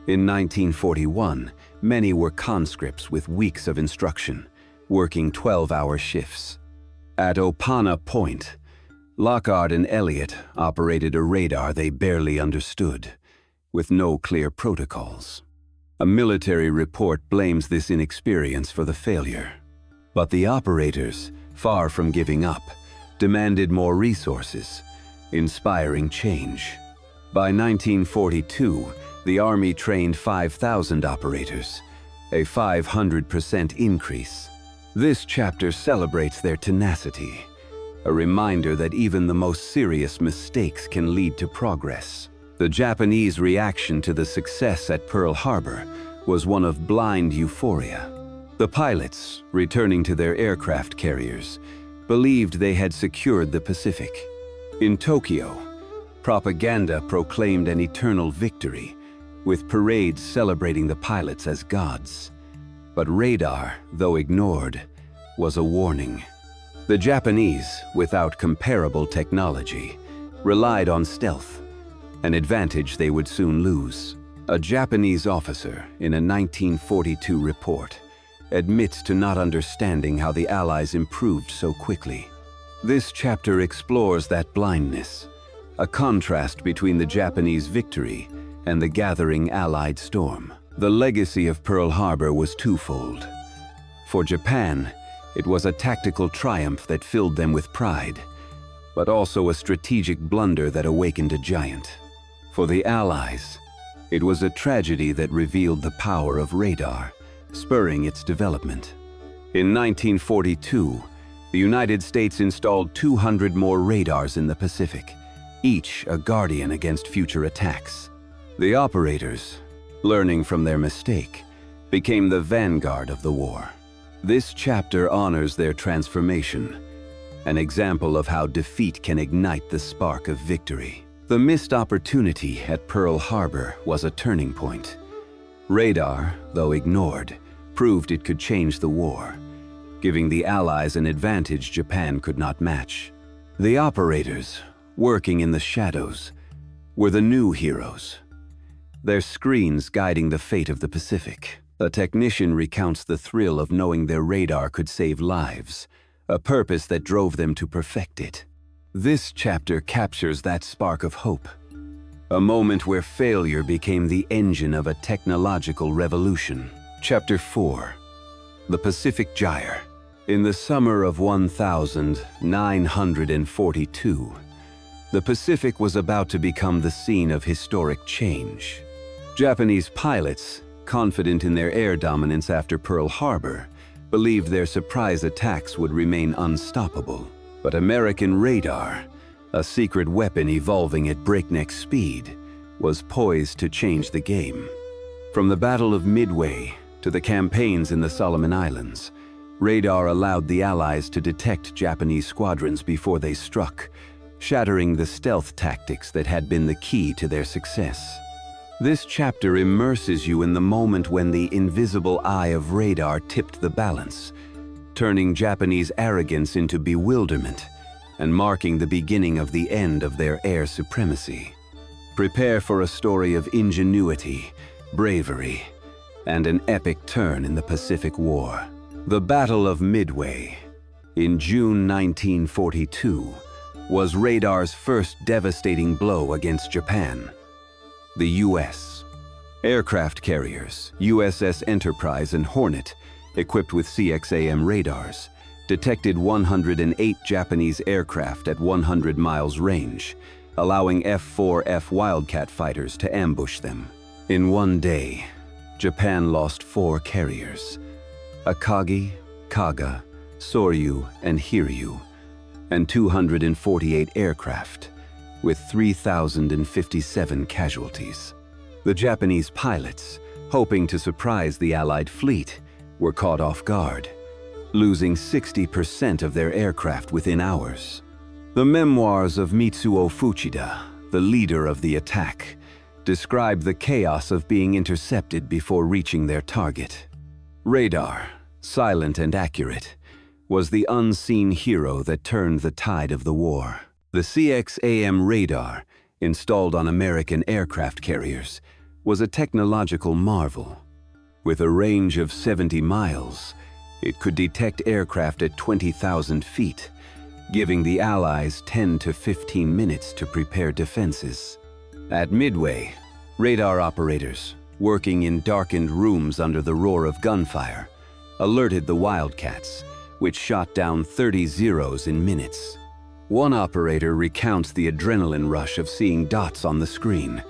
In 1941, many were conscripts with weeks of instruction, working 12-hour shifts. At Opana Point, Lockhart and Elliott operated a radar they barely understood, with no clear protocols. A military report blames this inexperience for the failure. But the operators, far from giving up, demanded more resources, inspiring change. By 1942, the Army trained 5,000 operators, a 500% increase. This chapter celebrates their tenacity, a reminder that even the most serious mistakes can lead to progress. The Japanese reaction to the success at Pearl Harbor was one of blind euphoria. The pilots, returning to their aircraft carriers, believed they had secured the Pacific. In Tokyo, propaganda proclaimed an eternal victory, with parades celebrating the pilots as gods. But radar, though ignored, was a warning. The Japanese, without comparable technology, relied on stealth, an advantage they would soon lose. A Japanese officer, in a 1942 report, admits to not understanding how the Allies improved so quickly. This chapter explores that blindness, a contrast between the Japanese victory and the gathering Allied storm. The legacy of Pearl Harbor was twofold. For Japan, it was a tactical triumph that filled them with pride, but also a strategic blunder that awakened a giant. For the Allies, it was a tragedy that revealed the power of radar, spurring its development. In 1942, the United States installed 200 more radars in the Pacific, each a guardian against future attacks. The operators, learning from their mistake, became the vanguard of the war. This chapter honors their transformation, an example of how defeat can ignite the spark of victory. The missed opportunity at Pearl Harbor was a turning point. Radar, though ignored, proved it could change the war, giving the Allies an advantage Japan could not match. The operators, working in the shadows, were the new heroes, their screens guiding the fate of the Pacific. A technician recounts the thrill of knowing their radar could save lives, a purpose that drove them to perfect it. This chapter captures that spark of hope, a moment where failure became the engine of a technological revolution. Chapter 4. The Pacific Gyre. In the summer of 1942, the Pacific was about to become the scene of historic change. Japanese pilots, confident in their air dominance after Pearl Harbor, believed their surprise attacks would remain unstoppable. But American radar, a secret weapon evolving at breakneck speed, was poised to change the game. From the Battle of Midway to the campaigns in the Solomon Islands, radar allowed the Allies to detect Japanese squadrons before they struck, shattering the stealth tactics that had been the key to their success. This chapter immerses you in the moment when the invisible eye of radar tipped the balance, turning Japanese arrogance into bewilderment and marking the beginning of the end of their air supremacy. Prepare for a story of ingenuity, bravery, and an epic turn in the Pacific War. The Battle of Midway, in June 1942, was radar's first devastating blow against Japan. The U.S. aircraft carriers, USS Enterprise and Hornet, equipped with CXAM radars, detected 108 Japanese aircraft at 100 miles range, allowing F-4F Wildcat fighters to ambush them. In one day, Japan lost 4 carriers: Akagi, Kaga, Soryu, and Hiryu, and 248 aircraft, with 3,057 casualties. The Japanese pilots, hoping to surprise the Allied fleet, were caught off guard, losing 60% of their aircraft within hours. The memoirs of Mitsuo Fuchida, the leader of the attack, describe the chaos of being intercepted before reaching their target. Radar, silent and accurate, was the unseen hero that turned the tide of the war. The CXAM radar, installed on American aircraft carriers, was a technological marvel. With a range of 70 miles, it could detect aircraft at 20,000 feet, giving the Allies 10 to 15 minutes to prepare defenses. At Midway, radar operators, working in darkened rooms under the roar of gunfire, alerted the Wildcats, which shot down 30 Zeros in minutes. One operator recounts the adrenaline rush of seeing dots on the screen,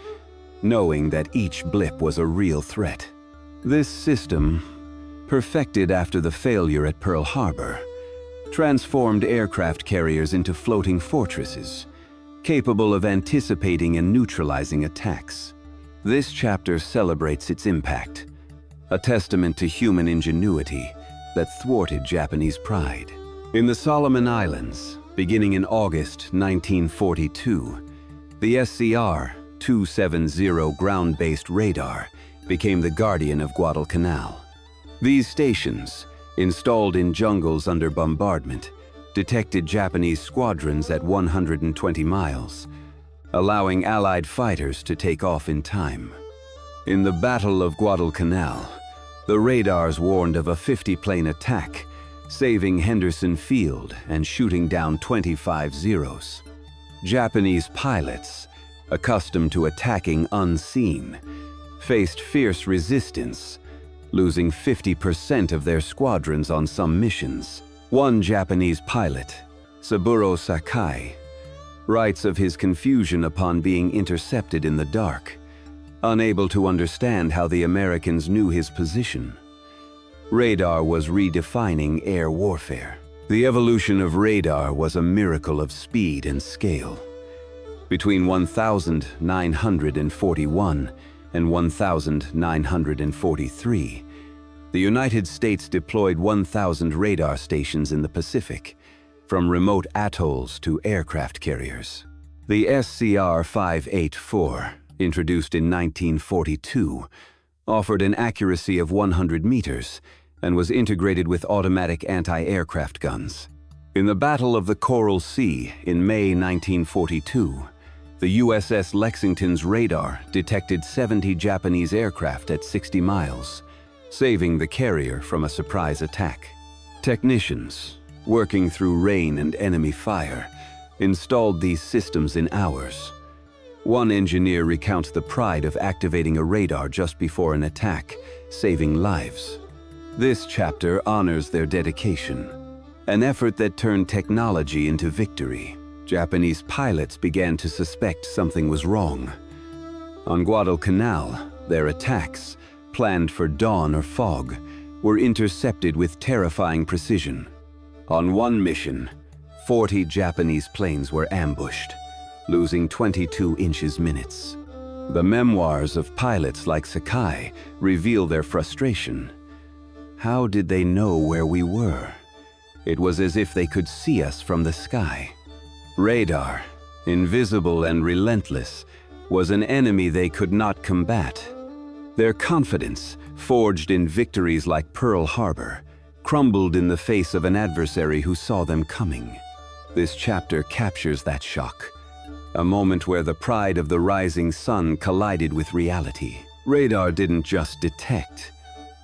knowing that each blip was a real threat. This system, perfected after the failure at Pearl Harbor, transformed aircraft carriers into floating fortresses, capable of anticipating and neutralizing attacks. This chapter celebrates its impact, a testament to human ingenuity that thwarted Japanese pride. In the Solomon Islands, beginning in August 1942, the SCR, 270 ground-based radar became the guardian of Guadalcanal. These stations, installed in jungles under bombardment, detected Japanese squadrons at 120 miles, allowing Allied fighters to take off in time. In the Battle of Guadalcanal, the radars warned of a 50-plane attack, saving Henderson Field and shooting down 25 Zeros. Japanese pilots, accustomed to attacking unseen, faced fierce resistance, losing 50% of their squadrons on some missions. One Japanese pilot, Saburo Sakai, writes of his confusion upon being intercepted in the dark, unable to understand how the Americans knew his position. Radar was redefining air warfare. The evolution of radar was a miracle of speed and scale. Between 1941 and 1943, the United States deployed 1,000 radar stations in the Pacific, from remote atolls to aircraft carriers. The SCR-584, introduced in 1942, offered an accuracy of 100 meters and was integrated with automatic anti-aircraft guns. In the Battle of the Coral Sea in May 1942, the USS Lexington's radar detected 70 Japanese aircraft at 60 miles, saving the carrier from a surprise attack. Technicians, working through rain and enemy fire, installed these systems in hours. One engineer recounts the pride of activating a radar just before an attack, saving lives. This chapter honors their dedication, an effort that turned technology into victory. Japanese pilots began to suspect something was wrong. On Guadalcanal, their attacks, planned for dawn or fog, were intercepted with terrifying precision. On one mission, 40 Japanese planes were ambushed, losing 22 minutes. The memoirs of pilots like Sakai reveal their frustration. How did they know where we were? It was as if they could see us from the sky. Radar, invisible and relentless, was an enemy they could not combat. Their confidence, forged in victories like Pearl Harbor, crumbled in the face of an adversary who saw them coming. This chapter captures that shock, a moment where the pride of the rising sun collided with reality. Radar didn't just detect,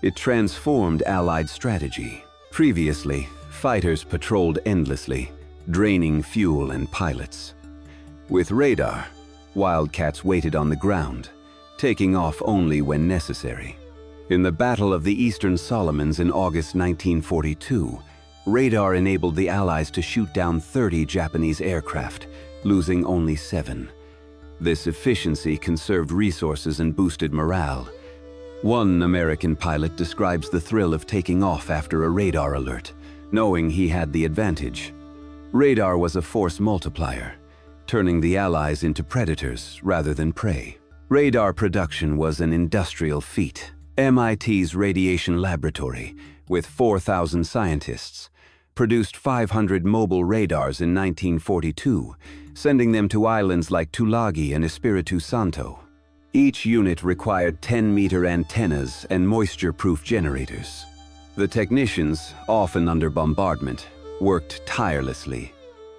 it transformed Allied strategy. Previously, fighters patrolled endlessly, draining fuel and pilots. With radar, wildcats waited on the ground, taking off only when necessary. In the Battle of the Eastern Solomons in August 1942, radar enabled the Allies to shoot down 30 Japanese aircraft, losing only 7. This efficiency conserved resources and boosted morale. One American pilot describes the thrill of taking off after a radar alert, knowing he had the advantage. Radar was a force multiplier, turning the Allies into predators rather than prey. Radar production was an industrial feat. MIT's Radiation Laboratory, with 4,000 scientists, produced 500 mobile radars in 1942, sending them to islands like Tulagi and Espiritu Santo. Each unit required 10-meter antennas and moisture-proof generators. The technicians, often under bombardment, worked tirelessly.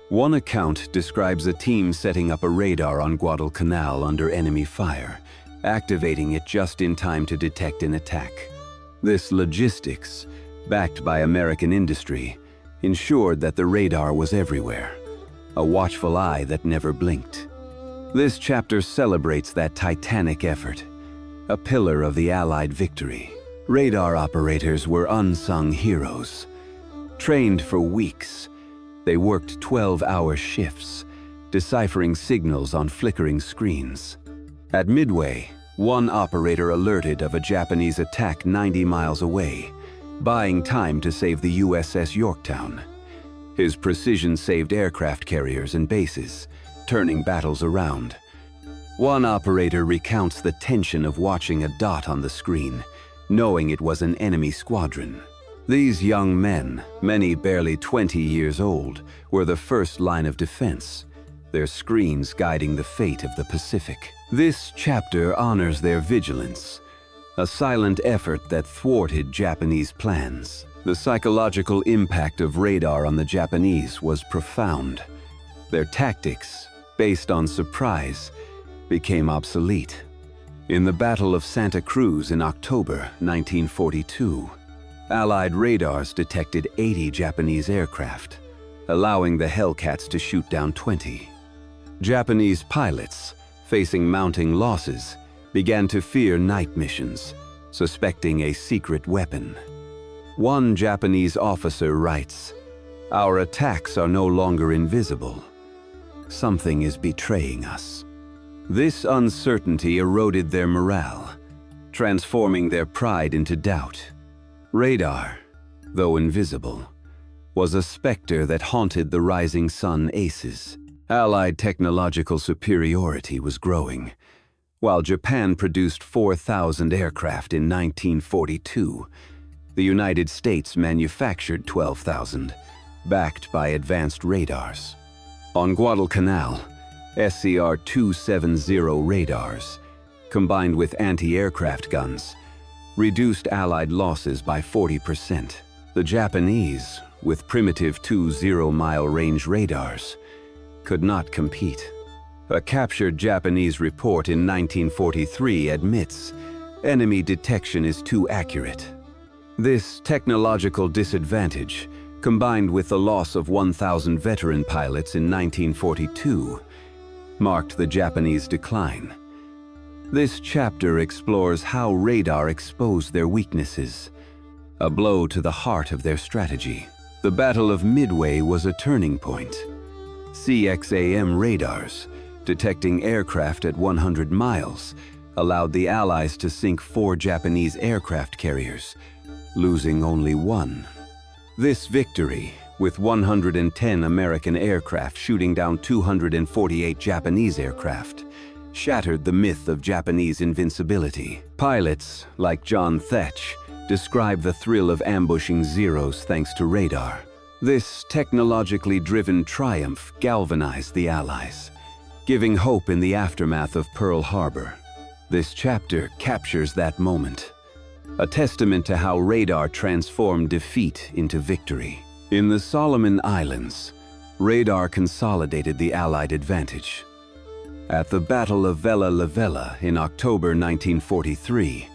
One account describes a team setting up a radar on Guadalcanal under enemy fire, activating it just in time to detect an attack. This logistics, backed by American industry, ensured that the radar was everywhere, a watchful eye that never blinked. This chapter celebrates that titanic effort, a pillar of the Allied victory. Radar operators were unsung heroes. Trained for weeks, they worked 12-hour shifts, deciphering signals on flickering screens. At Midway, one operator alerted of a Japanese attack 90 miles away, buying time to save the USS Yorktown. His precision saved aircraft carriers and bases, turning battles around. One operator recounts the tension of watching a dot on the screen, knowing it was an enemy squadron. These young men, many barely 20 years old, were the first line of defense, their screens guiding the fate of the Pacific. This chapter honors their vigilance, a silent effort that thwarted Japanese plans. The psychological impact of radar on the Japanese was profound. Their tactics, based on surprise, became obsolete. In the Battle of Santa Cruz in October 1942, Allied radars detected 80 Japanese aircraft, allowing the Hellcats to shoot down 20. Japanese pilots, facing mounting losses, began to fear night missions, suspecting a secret weapon. One Japanese officer writes, "Our attacks are no longer invisible. Something is betraying us." This uncertainty eroded their morale, transforming their pride into doubt. Radar, though invisible, was a specter that haunted the rising sun aces. Allied technological superiority was growing. While Japan produced 4,000 aircraft in 1942, the United States manufactured 12,000, backed by advanced radars. On Guadalcanal, SCR-270 radars, combined with anti-aircraft guns, reduced Allied losses by 40%. The Japanese, with primitive 20-mile range radars, could not compete. A captured Japanese report in 1943 admits enemy detection is too accurate. This technological disadvantage, combined with the loss of 1,000 veteran pilots in 1942, marked the Japanese decline. This chapter explores how radar exposed their weaknesses, a blow to the heart of their strategy. The Battle of Midway was a turning point. CXAM radars, detecting aircraft at 100 miles, allowed the Allies to sink 4 Japanese aircraft carriers, losing only 1. This victory, with 110 American aircraft shooting down 248 Japanese aircraft, shattered the myth of Japanese invincibility. Pilots, like John Thech, describe the thrill of ambushing Zeros thanks to radar. This technologically driven triumph galvanized the Allies, giving hope in the aftermath of Pearl Harbor. This chapter captures that moment, a testament to how radar transformed defeat into victory. In the Solomon Islands, radar consolidated the Allied advantage. At the Battle of Vella La Vella in October 1943,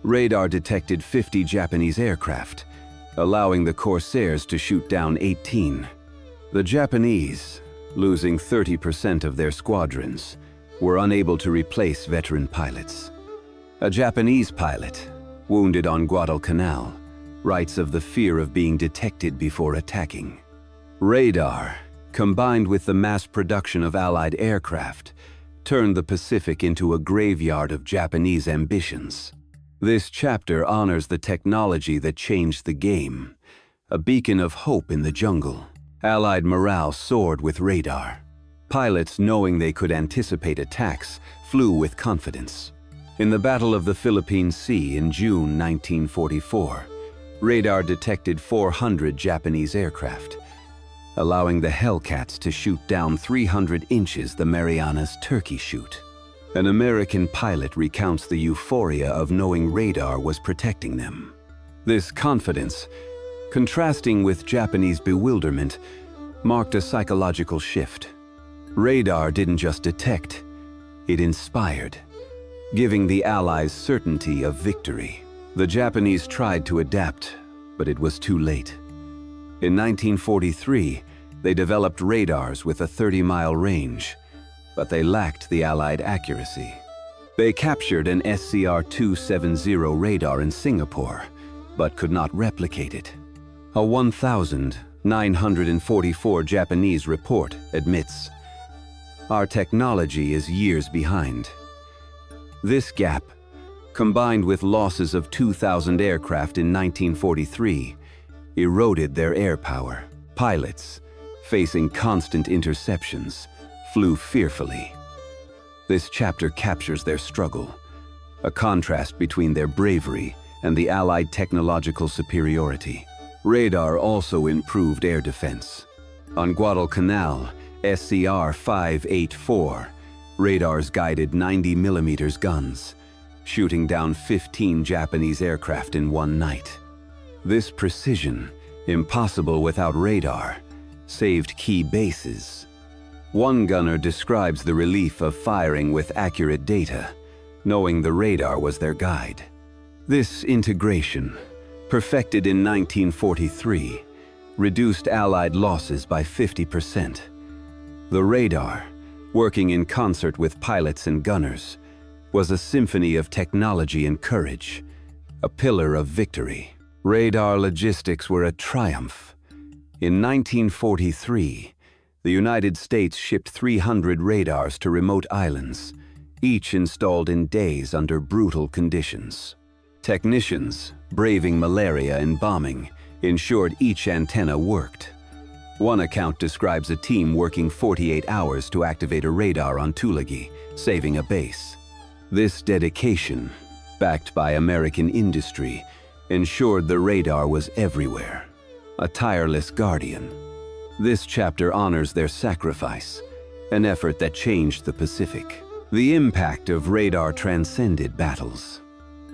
radar detected 50 Japanese aircraft, allowing the Corsairs to shoot down 18. The Japanese, losing 30% of their squadrons, were unable to replace veteran pilots. A Japanese pilot, wounded on Guadalcanal, writes of the fear of being detected before attacking. Radar, combined with the mass production of Allied aircraft, turned the Pacific into a graveyard of Japanese ambitions. This chapter honors the technology that changed the game, a beacon of hope in the jungle. Allied morale soared with radar. Pilots, knowing they could anticipate attacks, flew with confidence. In the Battle of the Philippine Sea in June 1944, radar detected 400 Japanese aircraft, allowing the Hellcats to shoot down 300 inches the Marianas Turkey shoot. An American pilot recounts the euphoria of knowing radar was protecting them. This confidence, contrasting with Japanese bewilderment, marked a psychological shift. Radar didn't just detect, it inspired, giving the Allies certainty of victory. The Japanese tried to adapt, but it was too late. In 1943, they developed radars with a 30-mile range, but they lacked the Allied accuracy. They captured an SCR-270 radar in Singapore, but could not replicate it. A 1,944 Japanese report admits, "Our technology is years behind." This gap, combined with losses of 2,000 aircraft in 1943, eroded their air power. Pilots, facing constant interceptions, flew fearfully. This chapter captures their struggle, a contrast between their bravery and the Allied technological superiority. Radar also improved air defense. On Guadalcanal, SCR-584, radar's guided 90mm guns, shooting down 15 Japanese aircraft in one night. This precision, impossible without radar, saved key bases. One gunner describes the relief of firing with accurate data, knowing the radar was their guide. This integration, perfected in 1943, reduced Allied losses by 50%. The radar, working in concert with pilots and gunners, was a symphony of technology and courage, a pillar of victory. Radar logistics were a triumph. In 1943, the United States shipped 300 radars to remote islands, each installed in days under brutal conditions. Technicians, braving malaria and bombing, ensured each antenna worked. One account describes a team working 48 hours to activate a radar on Tulagi, saving a base. This dedication, backed by American industry, ensured the radar was everywhere, a tireless guardian. This chapter honors their sacrifice, an effort that changed the Pacific. The impact of radar transcended battles.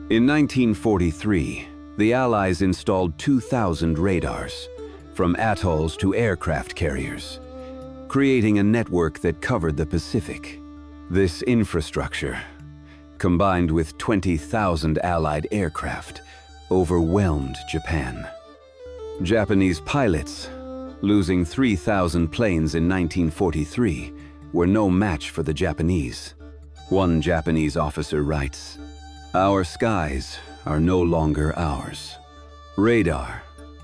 In 1943, the Allies installed 2,000 radars, from atolls to aircraft carriers, creating a network that covered the Pacific. This infrastructure, combined with 20,000 Allied aircraft, overwhelmed Japan. Japanese pilots, losing 3,000 planes in 1943, were no match for the Japanese. One Japanese officer writes, "Our skies are no longer ours." Radar,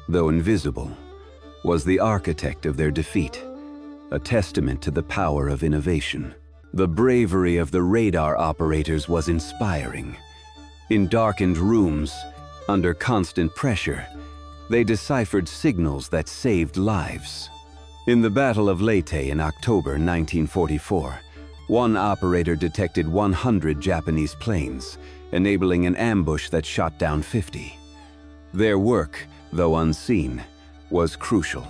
though invisible, was the architect of their defeat, a testament to the power of innovation. The bravery of the radar operators was inspiring. In darkened rooms, under constant pressure, they deciphered signals that saved lives. In the Battle of Leyte in October 1944, one operator detected 100 Japanese planes, enabling an ambush that shot down 50. Their work, though unseen, was crucial.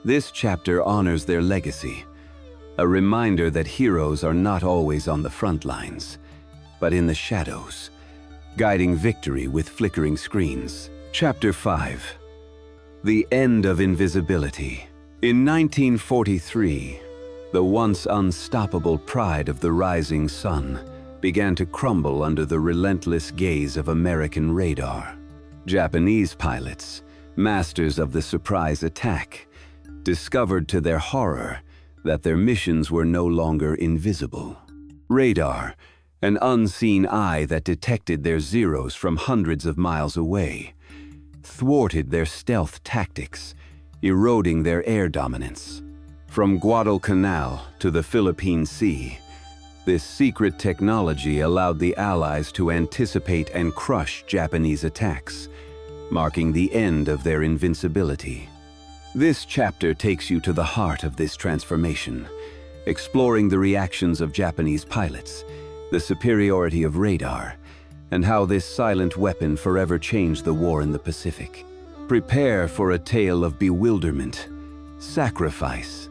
This chapter honors their legacy, a reminder that heroes are not always on the front lines, but in the shadows, guiding victory with flickering screens. Chapter 5. The End of Invisibility. In 1943, the once unstoppable pride of the rising sun began to crumble under the relentless gaze of American radar. Japanese pilots, masters of the surprise attack, discovered to their horror that their missions were no longer invisible. Radar, an unseen eye that detected their zeros from hundreds of miles away, thwarted their stealth tactics, eroding their air dominance. From Guadalcanal to the Philippine Sea, this secret technology allowed the Allies to anticipate and crush Japanese attacks, marking the end of their invincibility. This chapter takes you to the heart of this transformation, exploring the reactions of Japanese pilots, the superiority of radar, and how this silent weapon forever changed the war in the Pacific. Prepare for a tale of bewilderment, sacrifice,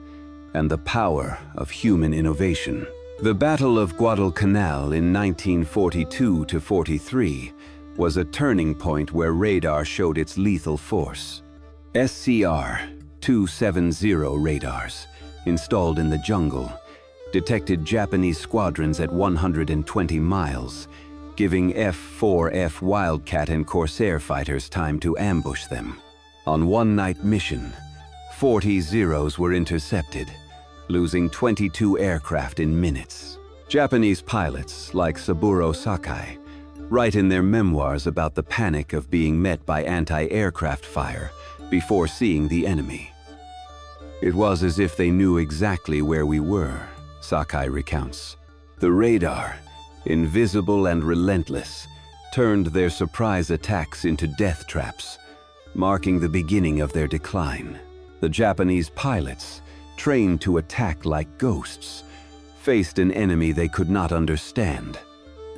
and the power of human innovation. The Battle of Guadalcanal in 1942–43 was a turning point where radar showed its lethal force. SCR-270 radars, installed in the jungle, detected Japanese squadrons at 120 miles, giving F-4F Wildcat and Corsair fighters time to ambush them. On one-night mission, 40 Zeros were intercepted, losing 22 aircraft in minutes. Japanese pilots, like Saburo Sakai, write in their memoirs about the panic of being met by anti-aircraft fire before seeing the enemy. "It was as if they knew exactly where we were," Sakai recounts. The radar, invisible and relentless, turned their surprise attacks into death traps, marking the beginning of their decline. The Japanese pilots, trained to attack like ghosts, faced an enemy they could not understand.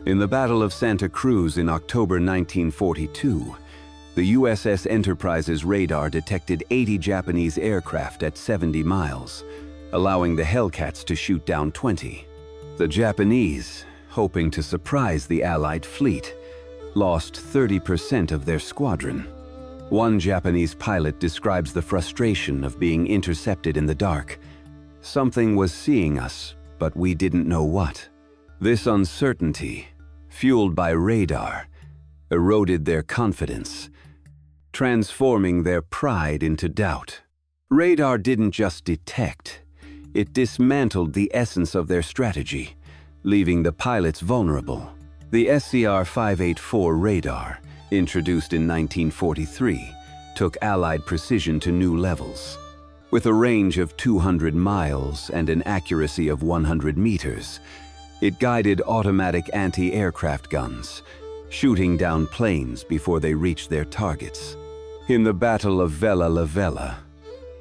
In the Battle of Santa Cruz in October 1942, the USS Enterprise's radar detected 80 Japanese aircraft at 70 miles, allowing the Hellcats to shoot down 20. The Japanese, hoping to surprise the Allied fleet, lost 30% of their squadron. One Japanese pilot describes the frustration of being intercepted in the dark. Something was seeing us, but we didn't know what. This uncertainty, fueled by radar, eroded their confidence, transforming their pride into doubt. Radar didn't just detect, it dismantled the essence of their strategy, leaving the pilots vulnerable. The SCR-584 radar, introduced in 1943, took Allied precision to new levels. With a range of 200 miles and an accuracy of 100 meters, it guided automatic anti-aircraft guns, shooting down planes before they reached their targets. In the Battle of Vella La Vella,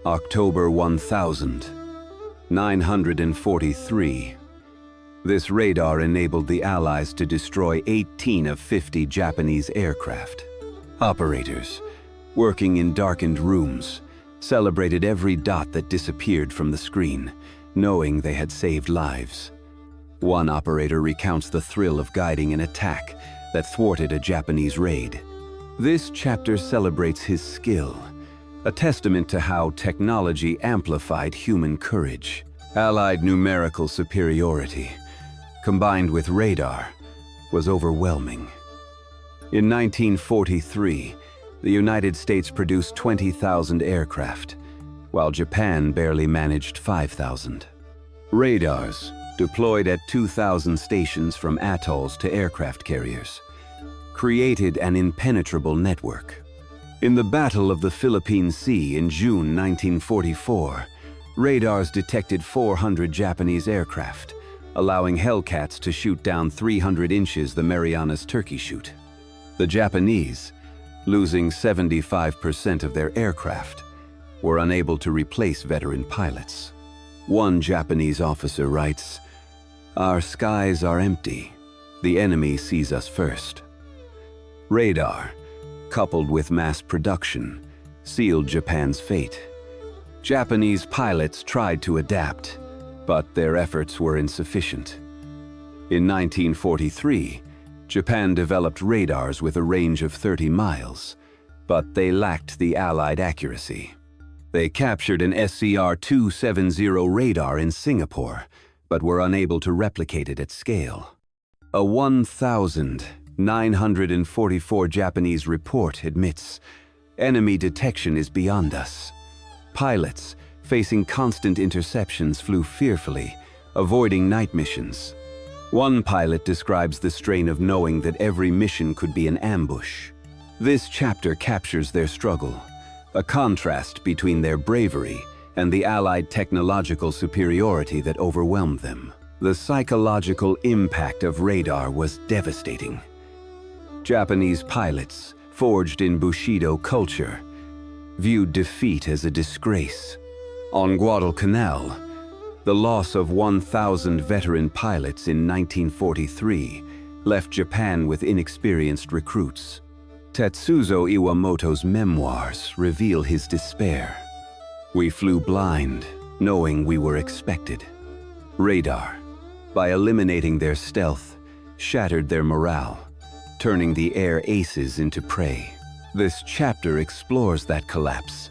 October 1943, this radar enabled the Allies to destroy 18 of 50 Japanese aircraft. Operators, working in darkened rooms, celebrated every dot that disappeared from the screen, knowing they had saved lives. One operator recounts the thrill of guiding an attack that thwarted a Japanese raid. This chapter celebrates his skill, a testament to how technology amplified human courage. Allied numerical superiority, combined with radar, was overwhelming. In 1943, the United States produced 20,000 aircraft, while Japan barely managed 5,000. Radars, deployed at 2,000 stations from atolls to aircraft carriers, created an impenetrable network. In the Battle of the Philippine Sea in June 1944, radars detected 400 Japanese aircraft, allowing Hellcats to shoot down 300 inches the Marianas Turkey shoot. The Japanese, losing 75% of their aircraft, were unable to replace veteran pilots. One Japanese officer writes, "Our skies are empty. The enemy sees us first." Radar, coupled with mass production, sealed Japan's fate. Japanese pilots tried to adapt, but their efforts were insufficient. In 1943, Japan developed radars with a range of 30 miles, but they lacked the Allied accuracy. They captured an SCR-270 radar in Singapore, but were unable to replicate it at scale. A 1,944 Japanese report admits, "Enemy detection is beyond us." Pilots, facing constant interceptions, flew fearfully, avoiding night missions. One pilot describes the strain of knowing that every mission could be an ambush. This chapter captures their struggle, a contrast between their bravery and the Allied technological superiority that overwhelmed them. The psychological impact of radar was devastating. Japanese pilots, forged in Bushido culture, viewed defeat as a disgrace. On Guadalcanal, the loss of 1,000 veteran pilots in 1943 left Japan with inexperienced recruits. Tetsuzo Iwamoto's memoirs reveal his despair. "We flew blind, knowing we were expected." Radar, by eliminating their stealth, shattered their morale, turning the air aces into prey. This chapter explores that collapse,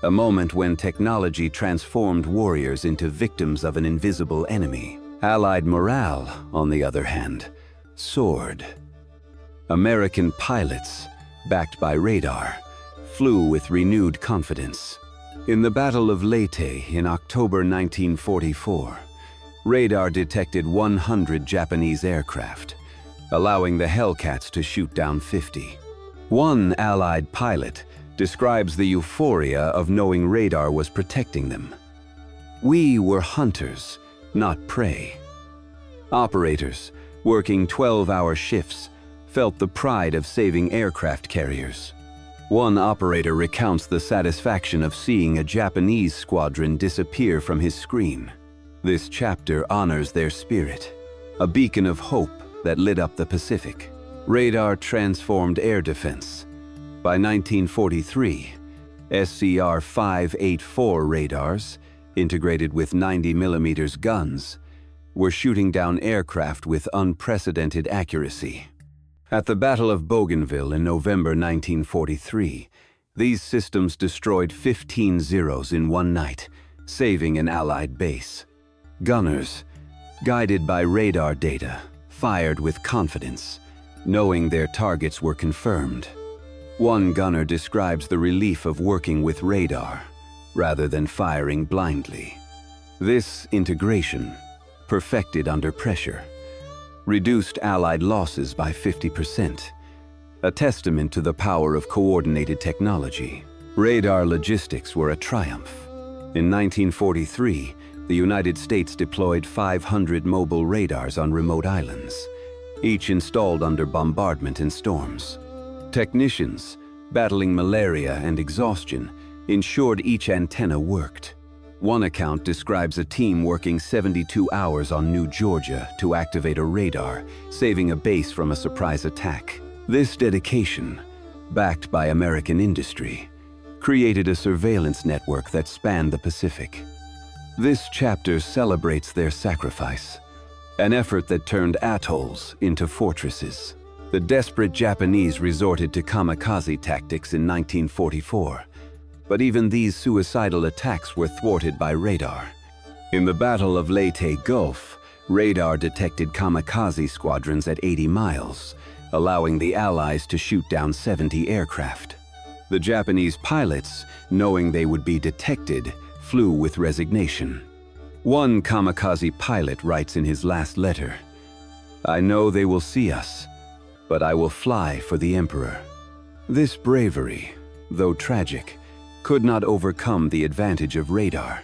a moment when technology transformed warriors into victims of an invisible enemy. Allied morale, on the other hand, soared. American pilots, backed by radar, flew with renewed confidence. In the Battle of Leyte in October 1944, radar detected 100 Japanese aircraft, allowing the Hellcats to shoot down 50. One Allied pilot describes the euphoria of knowing radar was protecting them. "We were hunters, not prey." Operators, working 12-hour shifts, felt the pride of saving aircraft carriers. One operator recounts the satisfaction of seeing a Japanese squadron disappear from his screen. This chapter honors their spirit, a beacon of hope that lit up the Pacific. Radar transformed air defense. By 1943, SCR-584 radars integrated with 90mm guns, were shooting down aircraft with unprecedented accuracy. At the Battle of Bougainville in November 1943, these systems destroyed 15 Zeros in one night, saving an Allied base. Gunners, guided by radar data, fired with confidence, knowing their targets were confirmed. One gunner describes the relief of working with radar, rather than firing blindly. This integration, perfected under pressure, reduced Allied losses by 50%, a testament to the power of coordinated technology. Radar logistics were a triumph. In 1943, the United States deployed 500 mobile radars on remote islands, each installed under bombardment and storms. Technicians, battling malaria and exhaustion, ensured each antenna worked. One account describes a team working 72 hours on New Georgia to activate a radar, saving a base from a surprise attack. This dedication, backed by American industry, created a surveillance network that spanned the Pacific. This chapter celebrates their sacrifice, an effort that turned atolls into fortresses. The desperate Japanese resorted to kamikaze tactics in 1944, but even these suicidal attacks were thwarted by radar. In the Battle of Leyte Gulf, radar detected kamikaze squadrons at 80 miles, allowing the Allies to shoot down 70 aircraft. The Japanese pilots, knowing they would be detected, flew with resignation. One kamikaze pilot writes in his last letter, "I know they will see us, but I will fly for the Emperor." This bravery, though tragic, could not overcome the advantage of radar.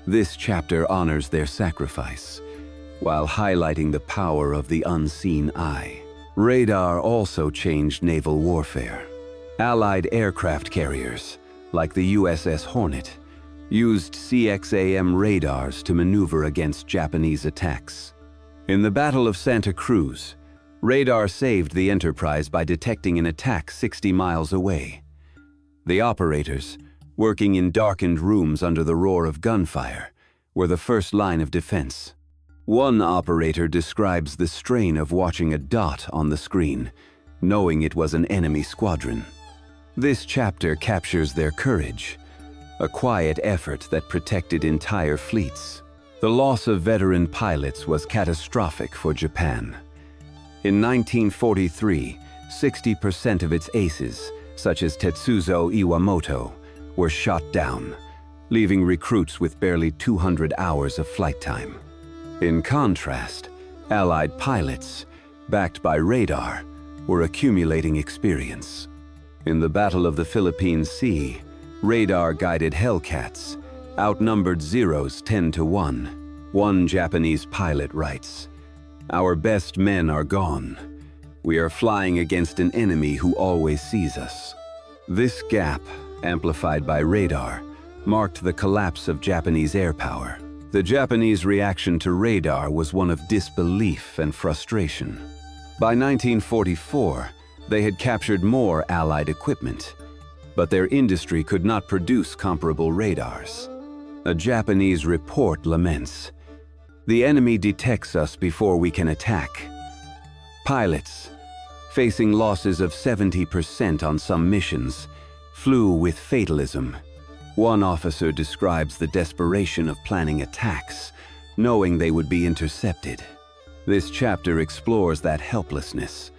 This chapter honors their sacrifice, while highlighting the power of the unseen eye. Radar also changed naval warfare. Allied aircraft carriers, like the USS Hornet, used CXAM radars to maneuver against Japanese attacks. In the Battle of Santa Cruz, radar saved the Enterprise by detecting an attack 60 miles away. The operators, working in darkened rooms under the roar of gunfire, were the first line of defense. One operator describes the strain of watching a dot on the screen, knowing it was an enemy squadron. This chapter captures their courage, a quiet effort that protected entire fleets. The loss of veteran pilots was catastrophic for Japan. In 1943, 60% of its aces, such as Tetsuzo Iwamoto, were shot down, leaving recruits with barely 200 hours of flight time. In contrast, Allied pilots, backed by radar, were accumulating experience. In the Battle of the Philippine Sea, radar-guided Hellcats outnumbered Zeros 10-1. One Japanese pilot writes, "Our best men are gone. We are flying against an enemy who always sees us." This gap, amplified by radar, marked the collapse of Japanese air power. The Japanese reaction to radar was one of disbelief and frustration. By 1944, they had captured more Allied equipment, but their industry could not produce comparable radars. A Japanese report laments, "The enemy detects us before we can attack." Pilots, facing losses of 70% on some missions, flew with fatalism. One officer describes the desperation of planning attacks, knowing they would be intercepted. This chapter explores that helplessness,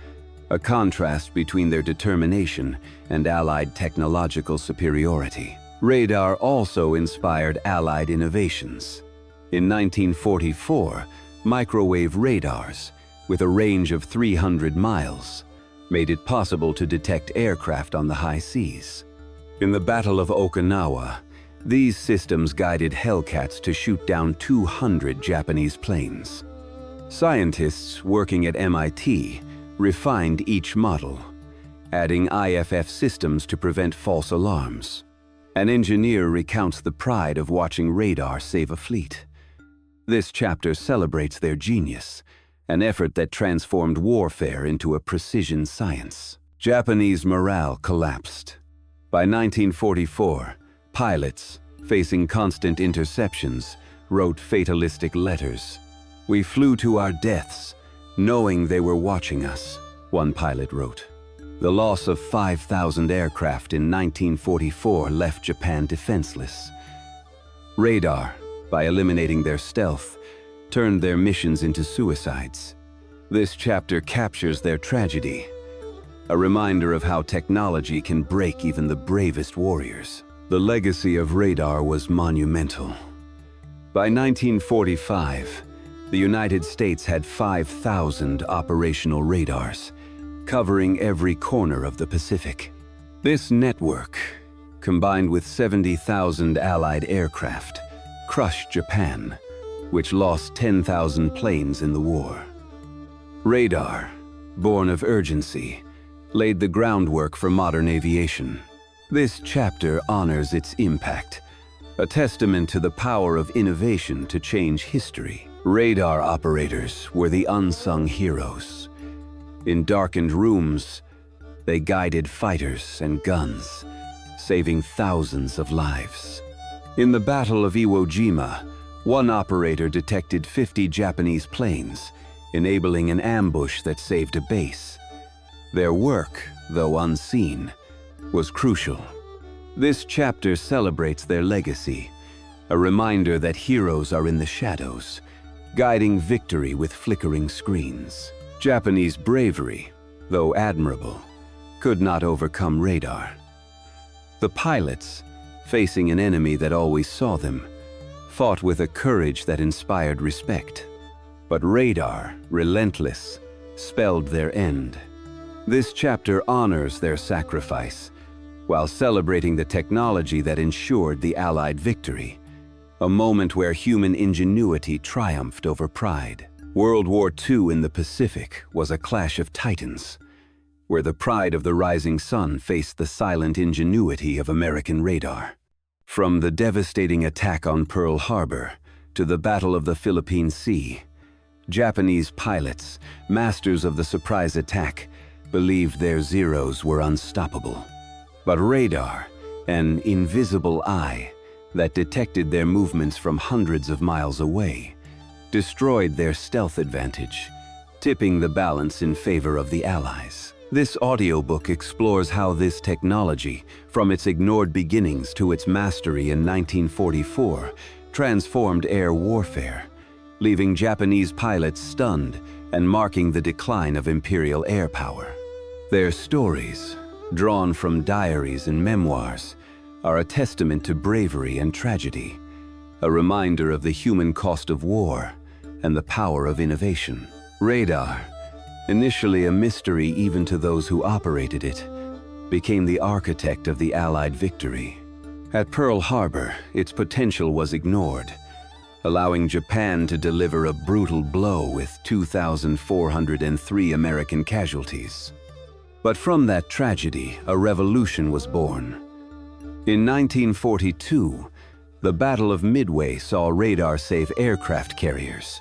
a contrast between their determination and Allied technological superiority. Radar also inspired Allied innovations. In 1944, microwave radars, with a range of 300 miles, made it possible to detect aircraft on the high seas. In the Battle of Okinawa, these systems guided Hellcats to shoot down 200 Japanese planes. Scientists working at MIT refined each model, adding IFF systems to prevent false alarms. An engineer recounts the pride of watching radar save a fleet. This chapter celebrates their genius, an effort that transformed warfare into a precision science. Japanese morale collapsed. By 1944, pilots, facing constant interceptions, wrote fatalistic letters. "We flew to our deaths, knowing they were watching us," one pilot wrote. The loss of 5,000 aircraft in 1944 left Japan defenseless. Radar, by eliminating their stealth, turned their missions into suicides. This chapter captures their tragedy, a reminder of how technology can break even the bravest warriors. The legacy of radar was monumental. By 1945, the United States had 5,000 operational radars, covering every corner of the Pacific. This network, combined with 70,000 Allied aircraft, crushed Japan, which lost 10,000 planes in the war. Radar, born of urgency, laid the groundwork for modern aviation. This chapter honors its impact, a testament to the power of innovation to change history. Radar operators were the unsung heroes. In darkened rooms, they guided fighters and guns, saving thousands of lives. In the Battle of Iwo Jima, one operator detected 50 Japanese planes, enabling an ambush that saved a base. Their work, though unseen, was crucial. This chapter celebrates their legacy, a reminder that heroes are in the shadows, guiding victory with flickering screens. Japanese bravery, though admirable, could not overcome radar. The pilots, facing an enemy that always saw them, fought with a courage that inspired respect. But radar, relentless, spelled their end. This chapter honors their sacrifice, while celebrating the technology that ensured the Allied victory, a moment where human ingenuity triumphed over pride. World War II in the Pacific was a clash of titans, where the pride of the rising sun faced the silent ingenuity of American radar. From the devastating attack on Pearl Harbor to the Battle of the Philippine Sea, Japanese pilots, masters of the surprise attack, believed their Zeros were unstoppable. But radar, an invisible eye that detected their movements from hundreds of miles away, destroyed their stealth advantage, tipping the balance in favor of the Allies. This audiobook explores how this technology, from its ignored beginnings to its mastery in 1944, transformed air warfare, leaving Japanese pilots stunned and marking the decline of imperial air power. Their stories, drawn from diaries and memoirs, are a testament to bravery and tragedy, a reminder of the human cost of war and the power of innovation. Radar, initially a mystery even to those who operated it, became the architect of the Allied victory. At Pearl Harbor, its potential was ignored, allowing Japan to deliver a brutal blow with 2,403 American casualties. But from that tragedy, a revolution was born. In 1942, the Battle of Midway saw radar save aircraft carriers,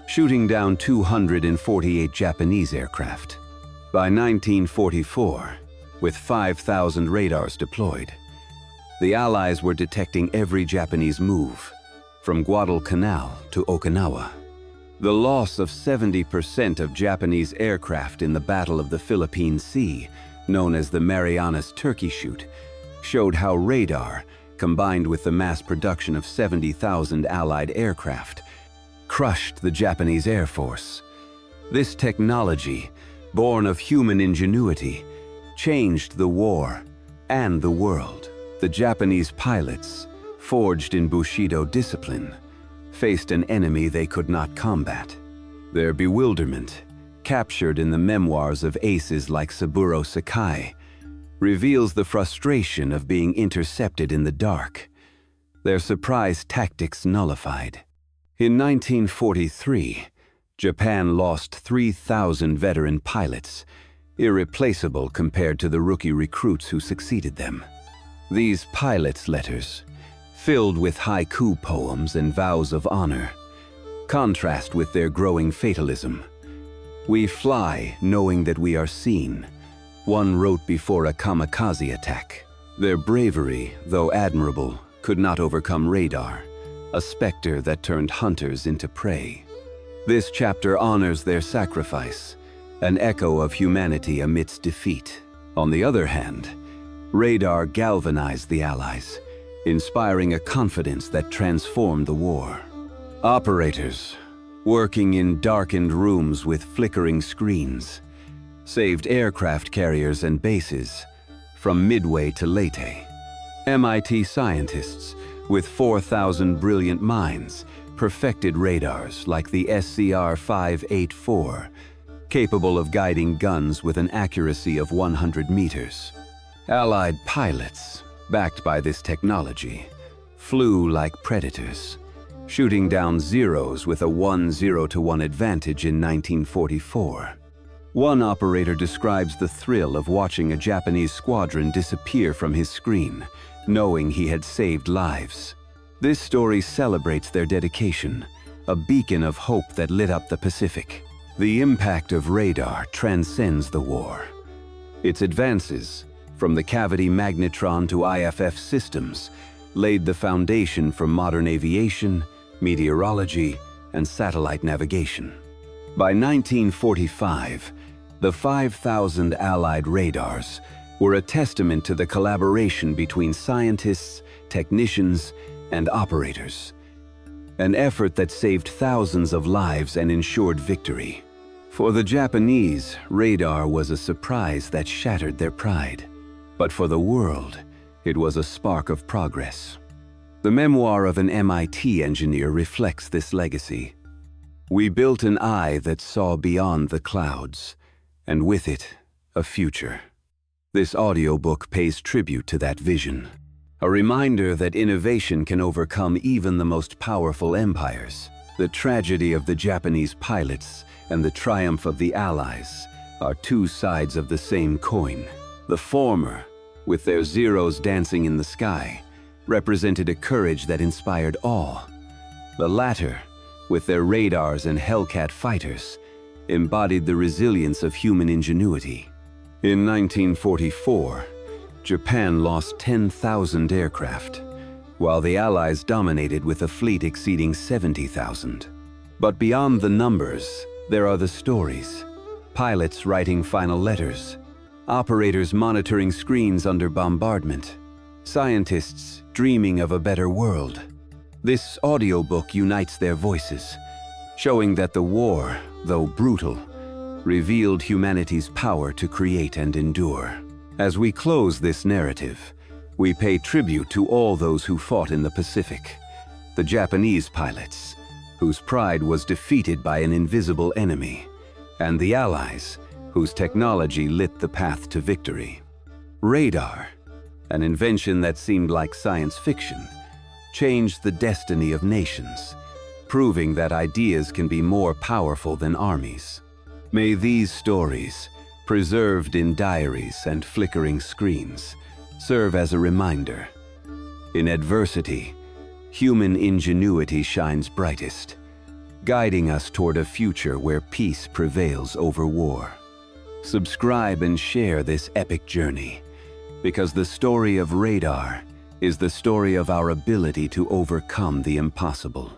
shooting down 248 Japanese aircraft. By 1944, with 5,000 radars deployed, the Allies were detecting every Japanese move, from Guadalcanal to Okinawa. The loss of 70% of Japanese aircraft in the Battle of the Philippine Sea, known as the Marianas Turkey Shoot, showed how radar, combined with the mass production of 70,000 Allied aircraft, crushed the Japanese Air Force. This technology, born of human ingenuity, changed the war and the world. The Japanese pilots, forged in Bushido discipline, faced an enemy they could not combat. Their bewilderment, captured in the memoirs of aces like Saburo Sakai, reveals the frustration of being intercepted in the dark, their surprise tactics nullified. In 1943, Japan lost 3,000 veteran pilots, irreplaceable compared to the rookie recruits who succeeded them. These pilots' letters, filled with haiku poems and vows of honor, contrast with their growing fatalism. "We fly knowing that we are seen," one wrote before a kamikaze attack. Their bravery, though admirable, could not overcome radar, a specter that turned hunters into prey. This chapter honors their sacrifice, an echo of humanity amidst defeat. On the other hand, radar galvanized the Allies, inspiring a confidence that transformed the war. Operators, working in darkened rooms with flickering screens, saved aircraft carriers and bases from Midway to Leyte. MIT scientists, with 4,000 brilliant minds, perfected radars like the SCR-584, capable of guiding guns with an accuracy of 100 meters. Allied pilots, backed by this technology, flew like predators, shooting down Zeros with a 1-0-1 advantage in 1944. One operator describes the thrill of watching a Japanese squadron disappear from his screen, knowing he had saved lives. This story celebrates their dedication, a beacon of hope that lit up the Pacific. The impact of radar transcends the war. Its advances, from the cavity magnetron to IFF systems, laid the foundation for modern aviation, meteorology, and satellite navigation. By 1945, the 5,000 Allied radars were a testament to the collaboration between scientists, technicians, and operators, an effort that saved thousands of lives and ensured victory. For the Japanese, radar was a surprise that shattered their pride. But for the world, it was a spark of progress. The memoir of an MIT engineer reflects this legacy. We built an eye that saw beyond the clouds, and with it, a future. This audiobook pays tribute to that vision, a reminder that innovation can overcome even the most powerful empires. The tragedy of the Japanese pilots and the triumph of the Allies are two sides of the same coin. The former, with their Zeros dancing in the sky, represented a courage that inspired awe. The latter, with their radars and Hellcat fighters, embodied the resilience of human ingenuity. In 1944, Japan lost 10,000 aircraft, while the Allies dominated with a fleet exceeding 70,000. But beyond the numbers, there are the stories. Pilots writing final letters, operators monitoring screens under bombardment, scientists dreaming of a better world. This audiobook unites their voices, showing that the war, though brutal, revealed humanity's power to create and endure. As we close this narrative, we pay tribute to all those who fought in the Pacific, the Japanese pilots, whose pride was defeated by an invisible enemy, and the Allies, whose technology lit the path to victory. Radar, an invention that seemed like science fiction, changed the destiny of nations, proving that ideas can be more powerful than armies. May these stories, preserved in diaries and flickering screens, serve as a reminder. In adversity, human ingenuity shines brightest, guiding us toward a future where peace prevails over war. Subscribe and share this epic journey, because the story of radar is the story of our ability to overcome the impossible.